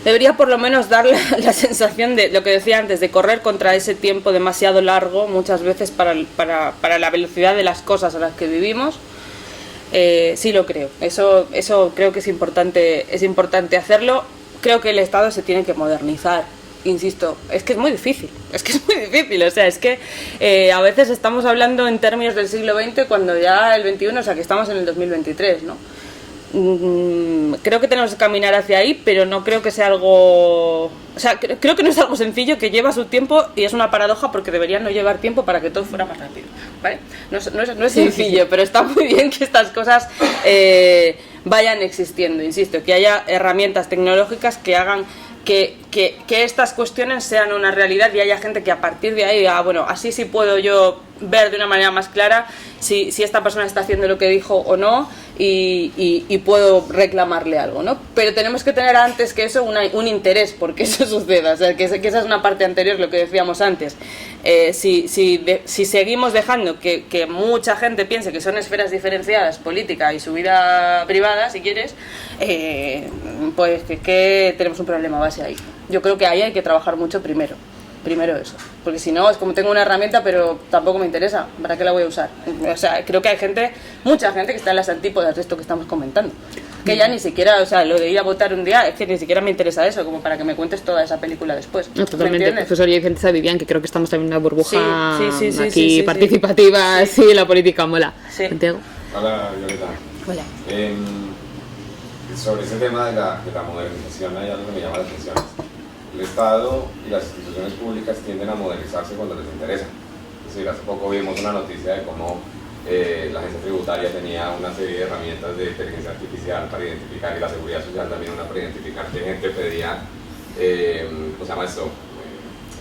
Speaker 2: debería por lo menos dar la sensación de lo que decía antes, de correr contra ese tiempo demasiado largo muchas veces para la velocidad de las cosas a las que vivimos. Sí lo creo, eso creo que es importante hacerlo. Creo que el Estado se tiene que modernizar, insisto, es que es muy difícil, o sea, es que a veces estamos hablando en términos del siglo XX cuando ya el XXI, o sea, que estamos en el 2023, ¿no? Creo que tenemos que caminar hacia ahí, pero no creo que sea algo... O sea, creo que no es algo sencillo, que lleva su tiempo, y es una paradoja porque debería no llevar tiempo para que todo fuera más rápido, ¿vale? No es sencillo, pero está muy bien que estas cosas vayan existiendo, insisto, que haya herramientas tecnológicas que hagan que estas cuestiones sean una realidad, y haya gente que a partir de ahí diga, bueno, así sí puedo yo ver de una manera más clara si esta persona está haciendo lo que dijo o no, y puedo reclamarle algo, ¿no? Pero tenemos que tener antes que eso un interés porque eso suceda, o sea, que esa es una parte anterior, lo que decíamos antes. Si seguimos dejando que mucha gente piense que son esferas diferenciadas, política y su vida privada, si quieres, pues que tenemos un problema base ahí. Yo creo que ahí hay que trabajar mucho primero eso, porque si no es como tengo una herramienta pero tampoco me interesa, ¿para qué la voy a usar? O sea, creo que hay mucha gente que está en las antípodas de esto que estamos comentando, que ya ni siquiera, o sea, lo de ir a votar un día, es que ni siquiera me interesa eso, como para que me cuentes toda esa película después.
Speaker 1: No, totalmente, profesor, y gente sabe Vivian, que creo que estamos también en una burbuja
Speaker 2: sí,
Speaker 1: participativa, sí, la política mola.
Speaker 2: Sí.
Speaker 1: Santiago.
Speaker 5: Hola, Violeta.
Speaker 2: Hola.
Speaker 5: Sobre ese tema de la modernización, hay algo que me llama la atención. El Estado y las instituciones públicas tienden a modernizarse cuando les interesa. Es decir, hace poco vimos una noticia de cómo la agencia tributaria tenía una serie de herramientas de inteligencia artificial para identificar, y la seguridad social también una para identificar qué gente pedía, ¿cómo se llama esto?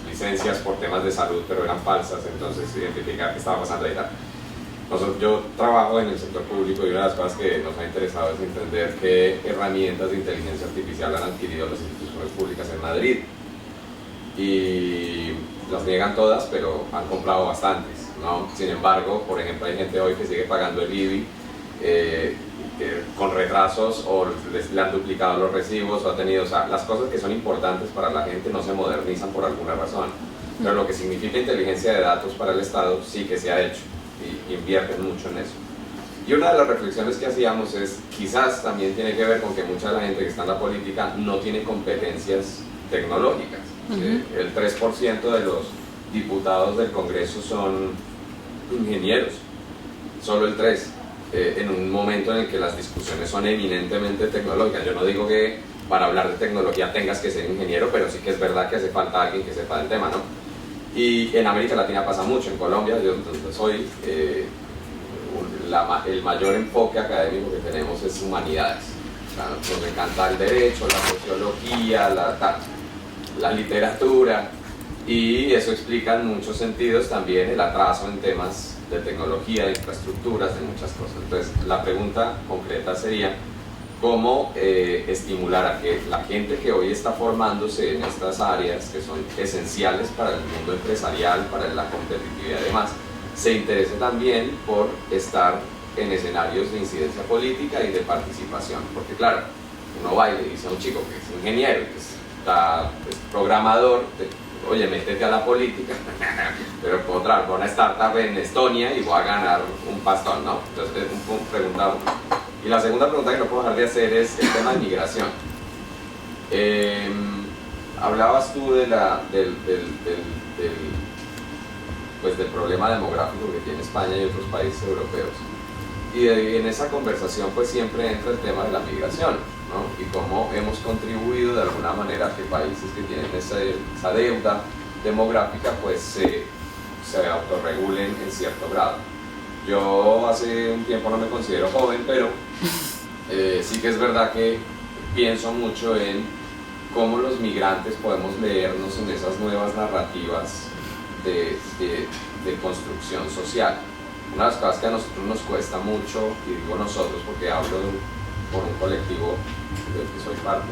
Speaker 5: Licencias por temas de salud, pero eran falsas, entonces identificar qué estaba pasando ahí. Yo trabajo en el sector público, y una de las cosas que nos ha interesado es entender qué herramientas de inteligencia artificial han adquirido las instituciones públicas en Madrid. Y las niegan todas, pero han comprado bastantes, ¿no? Sin embargo, por ejemplo, hay gente hoy que sigue pagando el IBI con retrasos, o le han duplicado los recibos, o ha tenido, o sea, las cosas que son importantes para la gente no se modernizan por alguna razón. Pero lo que significa inteligencia de datos para el Estado sí que se ha hecho, y invierten mucho en eso. Y una de las reflexiones que hacíamos es, quizás también tiene que ver con que mucha de la gente que está en la política no tiene competencias tecnológicas. El 3% de los diputados del Congreso son ingenieros, solo el 3%, en un momento en el que las discusiones son eminentemente tecnológicas. Yo no digo que para hablar de tecnología tengas que ser ingeniero, pero sí que es verdad que hace falta alguien que sepa del tema, ¿no? Y en América Latina pasa mucho. En Colombia, yo donde soy, el mayor enfoque académico que tenemos es humanidades. O sea, nos encanta el derecho, la sociología, la literatura, y eso explica en muchos sentidos también el atraso en temas de tecnología, de infraestructuras, de muchas cosas. Entonces, la pregunta concreta sería, cómo estimular a que la gente que hoy está formándose en estas áreas que son esenciales para el mundo empresarial, para la competitividad y demás, se interese también por estar en escenarios de incidencia política y de participación. Porque claro, uno va y le dice a un chico que es ingeniero, que es programador, oye, métete a la política, pero puedo trabajar con una startup en Estonia y voy a ganar un pastón, ¿no? Entonces, preguntado. Y la segunda pregunta que no puedo dejar de hacer es el tema de migración. Hablabas tú de pues, del problema demográfico que tiene España y otros países europeos. Y en esa conversación pues siempre entra el tema de la migración, ¿no? Y cómo hemos contribuido de alguna manera a que países que tienen esa deuda demográfica pues se autorregulen en cierto grado. Yo hace un tiempo no me considero joven, pero sí que es verdad que pienso mucho en cómo los migrantes podemos leernos en esas nuevas narrativas de construcción social. Una de las cosas que a nosotros nos cuesta mucho, y digo nosotros porque hablo por un colectivo del que soy parte,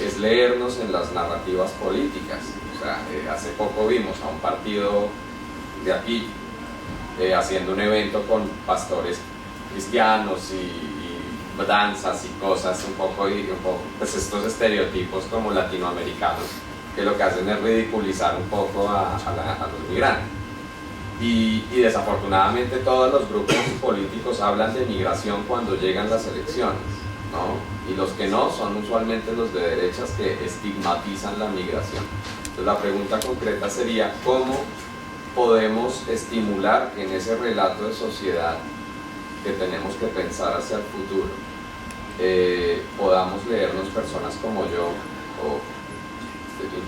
Speaker 5: es leernos en las narrativas políticas. O sea, hace poco vimos a un partido de aquí haciendo un evento con pastores cristianos y danzas y cosas un poco pues estos estereotipos como latinoamericanos que lo que hacen es ridiculizar un poco a los migrantes. Y desafortunadamente todos los grupos políticos hablan de migración cuando llegan las elecciones, ¿no? Y los que no son usualmente los de derechas que estigmatizan la migración. Entonces la pregunta concreta sería ¿cómo podemos estimular en ese relato de sociedad que tenemos que pensar hacia el futuro podamos leernos personas como yo o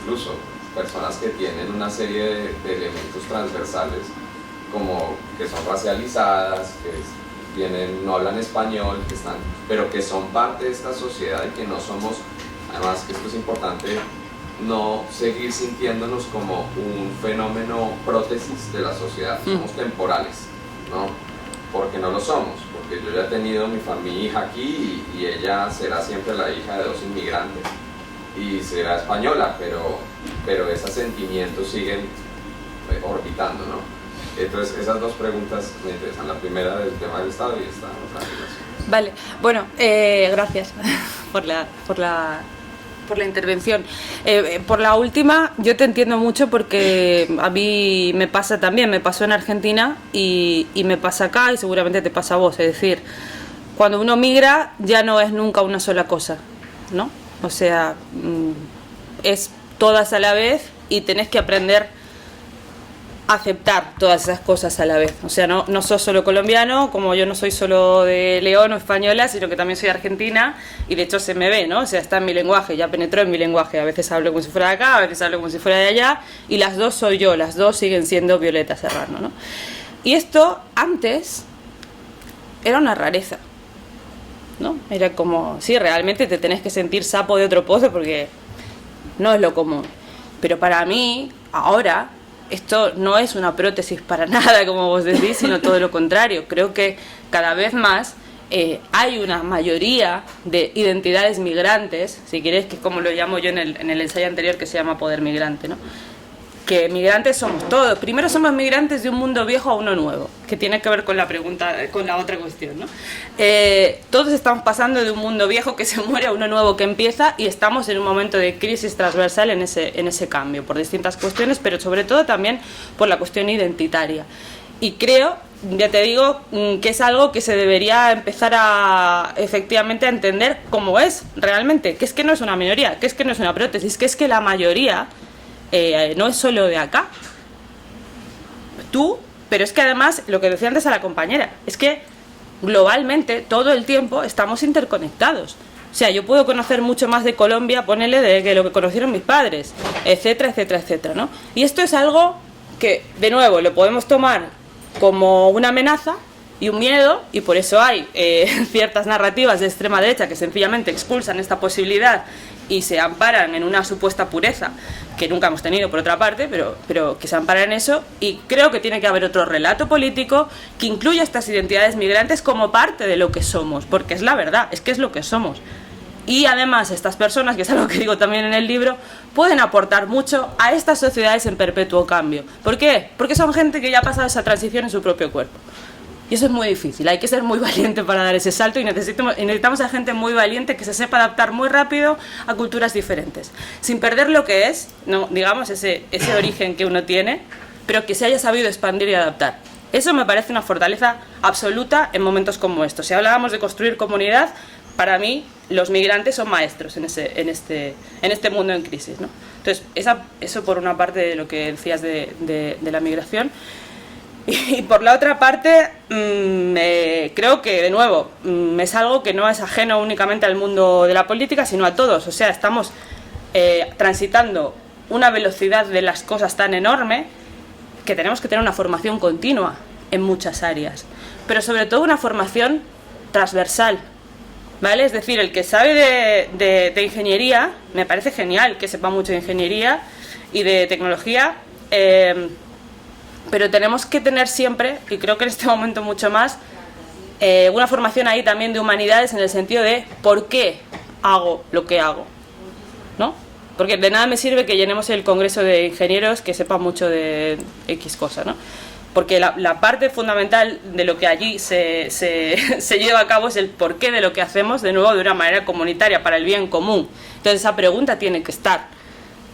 Speaker 5: incluso personas que tienen una serie de elementos transversales como que son racializadas, que no hablan español, pero que son parte de esta sociedad y que no somos, además que esto es importante, no seguir sintiéndonos como un fenómeno prótesis de la sociedad, somos temporales, ¿no? Porque no lo somos, porque yo ya he tenido mi hija aquí y ella será siempre la hija de 2 inmigrantes y será española, pero esos sentimientos siguen orbitando, ¿no? Entonces esas 2 preguntas me interesan, la primera del tema del Estado y esta otra relación.
Speaker 2: Vale, bueno, gracias por la intervención. Por la última, yo te entiendo mucho porque a mí me pasa también, me pasó en Argentina y me pasa acá y seguramente te pasa a vos. Es decir, cuando uno migra ya no es nunca una sola cosa, ¿no? O sea, es todas a la vez y tenés que aprender a aceptar todas esas cosas a la vez. O sea, no sos solo colombiano, como yo no soy solo de León o española, sino que también soy argentina y de hecho se me ve, ¿no? O sea, está en mi lenguaje, ya penetró en mi lenguaje. A veces hablo como si fuera de acá, a veces hablo como si fuera de allá y las 2 soy yo, las 2 siguen siendo Violeta Serrano, ¿no? Y esto antes era una rareza, ¿no? Era como, sí, realmente te tenés que sentir sapo de otro pozo porque no es lo común. Pero para mí, ahora, esto no es una prótesis para nada, como vos decís, sino todo lo contrario. Creo que cada vez más hay una mayoría de identidades migrantes, si querés, que es como lo llamo yo en el ensayo anterior que se llama Poder Migrante, ¿no? Que migrantes somos todos. Primero somos migrantes de un mundo viejo a uno nuevo, que tiene que ver con la pregunta, con la otra cuestión, ¿no? Todos estamos pasando de un mundo viejo que se muere a uno nuevo que empieza y estamos en un momento de crisis transversal en ese cambio, por distintas cuestiones, pero sobre todo también por la cuestión identitaria. Y creo, ya te digo, que es algo que se debería empezar a efectivamente a entender cómo es realmente, que es que no es una minoría, que es que no es una prótesis, que es que la mayoría no es solo de acá. Pero es que además, lo que decía antes a la compañera, es que globalmente todo el tiempo estamos interconectados. O sea, yo puedo conocer mucho más de Colombia, ponele, de que lo que conocieron mis padres, etcétera, etcétera, etcétera, ¿no? Y esto es algo que, de nuevo, lo podemos tomar como una amenaza y un miedo, y por eso hay ciertas narrativas de extrema derecha que sencillamente expulsan esta posibilidad y se amparan en una supuesta pureza que nunca hemos tenido por otra parte, pero que se amparan en eso, y creo que tiene que haber otro relato político que incluya estas identidades migrantes como parte de lo que somos, porque es la verdad, es que es lo que somos. Y además estas personas, que es algo que digo también en el libro, pueden aportar mucho a estas sociedades en perpetuo cambio. ¿Por qué? Porque son gente que ya ha pasado esa transición en su propio cuerpo. Y eso es muy difícil, hay que ser muy valiente para dar ese salto y necesitamos a gente muy valiente que se sepa adaptar muy rápido a culturas diferentes, sin perder lo que es, no, digamos, ese origen que uno tiene, pero que se haya sabido expandir y adaptar. Eso me parece una fortaleza absoluta en momentos como estos. Si hablábamos de construir comunidad, para mí los migrantes son maestros en este mundo en crisis, ¿no? Entonces, eso por una parte de lo que decías de la migración. Y por la otra parte, creo que, de nuevo, es algo que no es ajeno únicamente al mundo de la política, sino a todos. O sea, estamos transitando una velocidad de las cosas tan enorme que tenemos que tener una formación continua en muchas áreas. Pero sobre todo una formación transversal, ¿vale? Es decir, el que sabe de ingeniería, me parece genial que sepa mucho de ingeniería y de tecnología, pero tenemos que tener siempre, y creo que en este momento mucho más, una formación ahí también de humanidades en el sentido de por qué hago lo que hago, ¿no? Porque de nada me sirve que llenemos el congreso de ingenieros que sepan mucho de X cosa, ¿no? Porque la parte fundamental de lo que allí se lleva a cabo es el porqué de lo que hacemos, de nuevo, de una manera comunitaria, para el bien común. Entonces esa pregunta tiene que estar.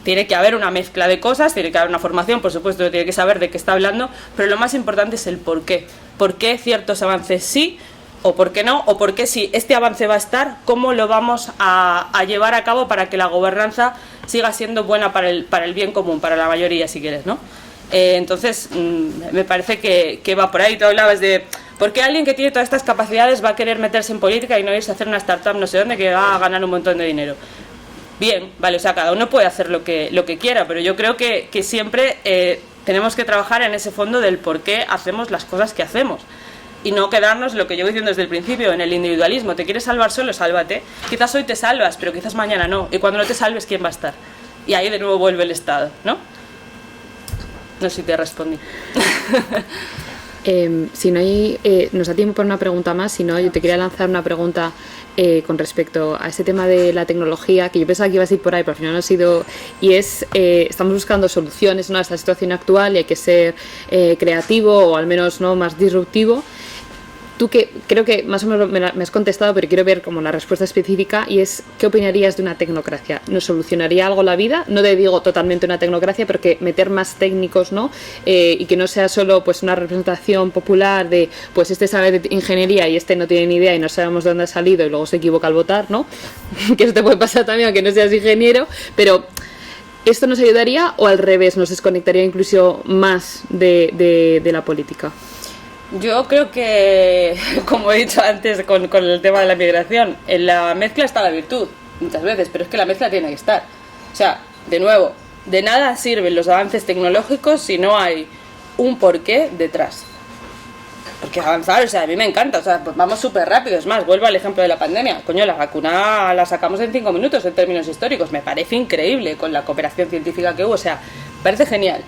Speaker 2: Tiene que haber una mezcla de cosas, tiene que haber una formación, por supuesto, tiene que saber de qué está hablando, pero lo más importante es el por qué. ¿Por qué ciertos avances sí o por qué no? O por qué si este avance va a estar, ¿cómo lo vamos a llevar a cabo para que la gobernanza siga siendo buena para el bien común, para la mayoría, si quieres, ¿no? Entonces, me parece que va por ahí. Tú hablabas de por qué alguien que tiene todas estas capacidades va a querer meterse en política y no irse a hacer una startup no sé dónde que va a ganar un montón de dinero. Bien, vale, o sea, cada uno puede hacer lo que quiera, pero yo creo que siempre tenemos que trabajar en ese fondo del por qué hacemos las cosas que hacemos. Y no quedarnos, lo que llevo diciendo desde el principio, en el individualismo. ¿Te quieres salvar solo? Sálvate. Quizás hoy te salvas, pero quizás mañana no. Y cuando no te salves, ¿quién va a estar? Y ahí de nuevo vuelve el Estado, ¿no? No sé si te respondí.
Speaker 1: Si no hay, nos da tiempo para una pregunta más, si no, yo te quería lanzar una pregunta con respecto a ese tema de la tecnología, que yo pensaba que ibas a ir por ahí, pero al final no ha sido, y es, estamos buscando soluciones, ¿no?, a esta situación actual y hay que ser creativo o al menos no más disruptivo. Tú, que creo que más o menos me has contestado, pero quiero ver como la respuesta específica, y es, ¿qué opinarías de una tecnocracia? ¿Nos solucionaría algo la vida? No te digo totalmente una tecnocracia, pero que meter más técnicos, ¿no? Y que no sea solo pues una representación popular de, pues este sabe de ingeniería y este no tiene ni idea y no sabemos de dónde ha salido y luego se equivoca al votar, ¿no? Que eso te puede pasar también aunque no seas ingeniero, pero ¿esto nos ayudaría o al revés nos desconectaría incluso más de la política?
Speaker 2: Yo creo que, como he dicho antes con el tema de la migración, en la mezcla está la virtud, muchas veces, pero es que la mezcla tiene que estar. O sea, de nuevo, de nada sirven los avances tecnológicos si no hay un porqué detrás. Porque avanzar, o sea, a mí me encanta, o sea, pues vamos súper rápido. Es más, vuelvo al ejemplo de la pandemia. Coño, la vacuna la sacamos en 5 minutos en términos históricos. Me parece increíble con la cooperación científica que hubo, o sea, parece genial.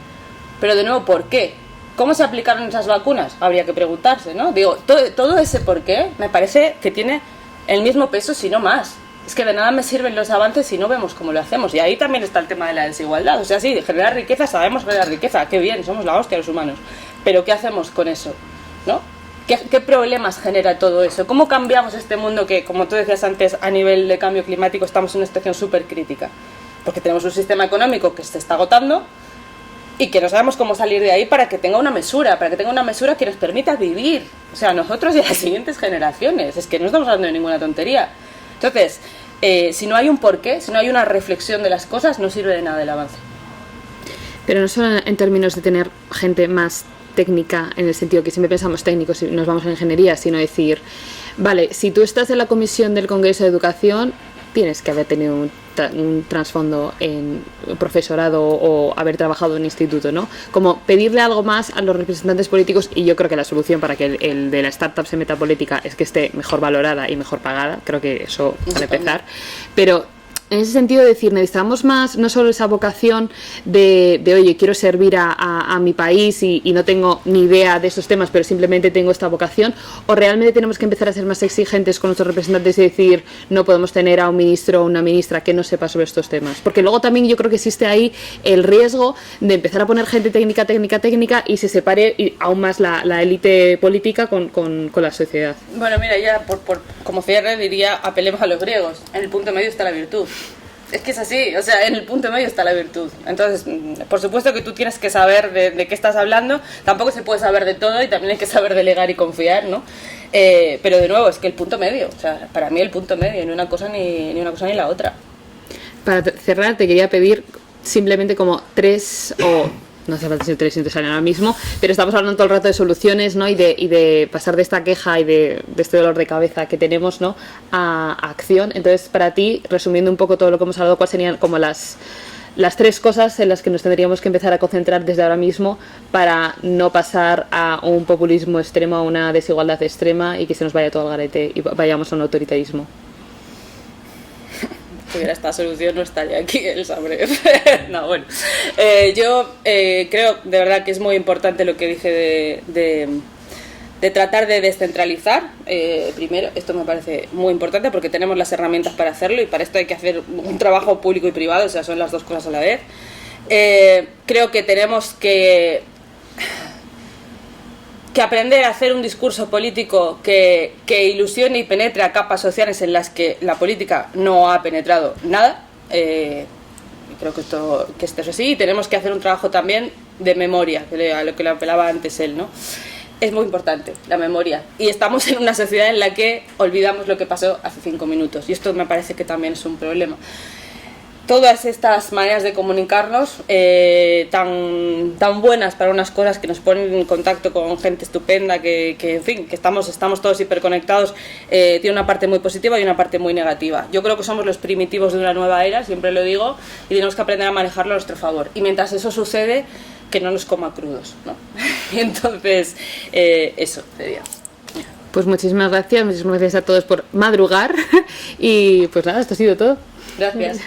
Speaker 2: Pero de nuevo, ¿por qué? ¿Cómo se aplicaron esas vacunas? Habría que preguntarse, ¿no? Digo, todo ese porqué me parece que tiene el mismo peso, si no más. Es que de nada me sirven los avances si no vemos cómo lo hacemos. Y ahí también está el tema de la desigualdad. O sea, sí, generar riqueza, sabemos generar riqueza. Qué bien, somos la hostia los humanos. Pero ¿qué hacemos con eso? ¿No? ¿Qué problemas genera todo eso? ¿Cómo cambiamos este mundo que, como tú decías antes, a nivel de cambio climático estamos en una situación súper crítica? Porque tenemos un sistema económico que se está agotando y que no sabemos cómo salir de ahí para que tenga una mesura, que nos permita vivir, o sea, nosotros y las siguientes generaciones. Es que no estamos hablando de ninguna tontería. Entonces, si no hay un porqué, si no hay una reflexión de las cosas, no sirve de nada el avance.
Speaker 1: Pero no solo en términos de tener gente más técnica, en el sentido que siempre pensamos técnicos y nos vamos a ingeniería, sino decir, vale, si tú estás en la comisión del Congreso de Educación, tienes que haber tenido un trasfondo en profesorado o haber trabajado en instituto, ¿no? Como pedirle algo más a los representantes políticos, y yo creo que la solución para que el de la startup se meta política es que esté mejor valorada y mejor pagada. Creo que eso para empezar. Pero en ese sentido, decir, necesitamos más, no solo esa vocación de oye, quiero servir a mi país y no tengo ni idea de esos temas, pero simplemente tengo esta vocación, o realmente tenemos que empezar a ser más exigentes con nuestros representantes y decir, no podemos tener a un ministro o una ministra que no sepa sobre estos temas. Porque luego también yo creo que existe ahí el riesgo de empezar a poner gente técnica y se separe aún más la élite política con la sociedad.
Speaker 2: Bueno, mira, ya como cierre diría, apelemos a los griegos. En el punto medio está la virtud. Es que es así, o sea, en el punto medio está la virtud. Entonces, por supuesto que tú tienes que saber de qué estás hablando. Tampoco se puede saber de todo y también hay que saber delegar y confiar, ¿no? Pero de nuevo, es que el punto medio, o sea, para mí el punto medio, ni una cosa ni la otra.
Speaker 1: Para cerrar, te quería pedir, simplemente como 3 o... No hace falta ser 300 años ahora mismo, pero estamos hablando todo el rato de soluciones, ¿no? Y de pasar de esta queja y de este dolor de cabeza que tenemos, ¿no? A acción. Entonces, para ti, resumiendo un poco todo lo que hemos hablado, ¿cuáles serían como las 3 cosas en las que nos tendríamos que empezar a concentrar desde ahora mismo para no pasar a un populismo extremo, a una desigualdad extrema y que se nos vaya todo al garete y vayamos a un autoritarismo?
Speaker 2: Si tuviera esta solución no estaría aquí el Sabre. No, bueno. Yo creo de verdad que es muy importante lo que dije de tratar de descentralizar. Primero, esto me parece muy importante porque tenemos las herramientas para hacerlo y para esto hay que hacer un trabajo público y privado, o sea, son las dos cosas a la vez. Creo que tenemos que aprender a hacer un discurso político que ilusione y penetre a capas sociales en las que la política no ha penetrado nada. Creo que esto es así, y tenemos que hacer un trabajo también de memoria, a lo que le apelaba antes él, ¿no? Es muy importante la memoria, y estamos en una sociedad en la que olvidamos lo que pasó hace 5 minutos, y esto me parece que también es un problema. Todas estas maneras de comunicarnos, tan buenas para unas cosas, que nos ponen en contacto con gente estupenda, que en fin, que estamos todos hiperconectados, tiene una parte muy positiva y una parte muy negativa. Yo creo que somos los primitivos de una nueva era, siempre lo digo, y tenemos que aprender a manejarlo a nuestro favor. Y mientras eso sucede, que no nos coma crudos, ¿no? Entonces, eso sería.
Speaker 1: Pues muchísimas gracias a todos por madrugar y pues nada, esto ha sido todo.
Speaker 2: Gracias.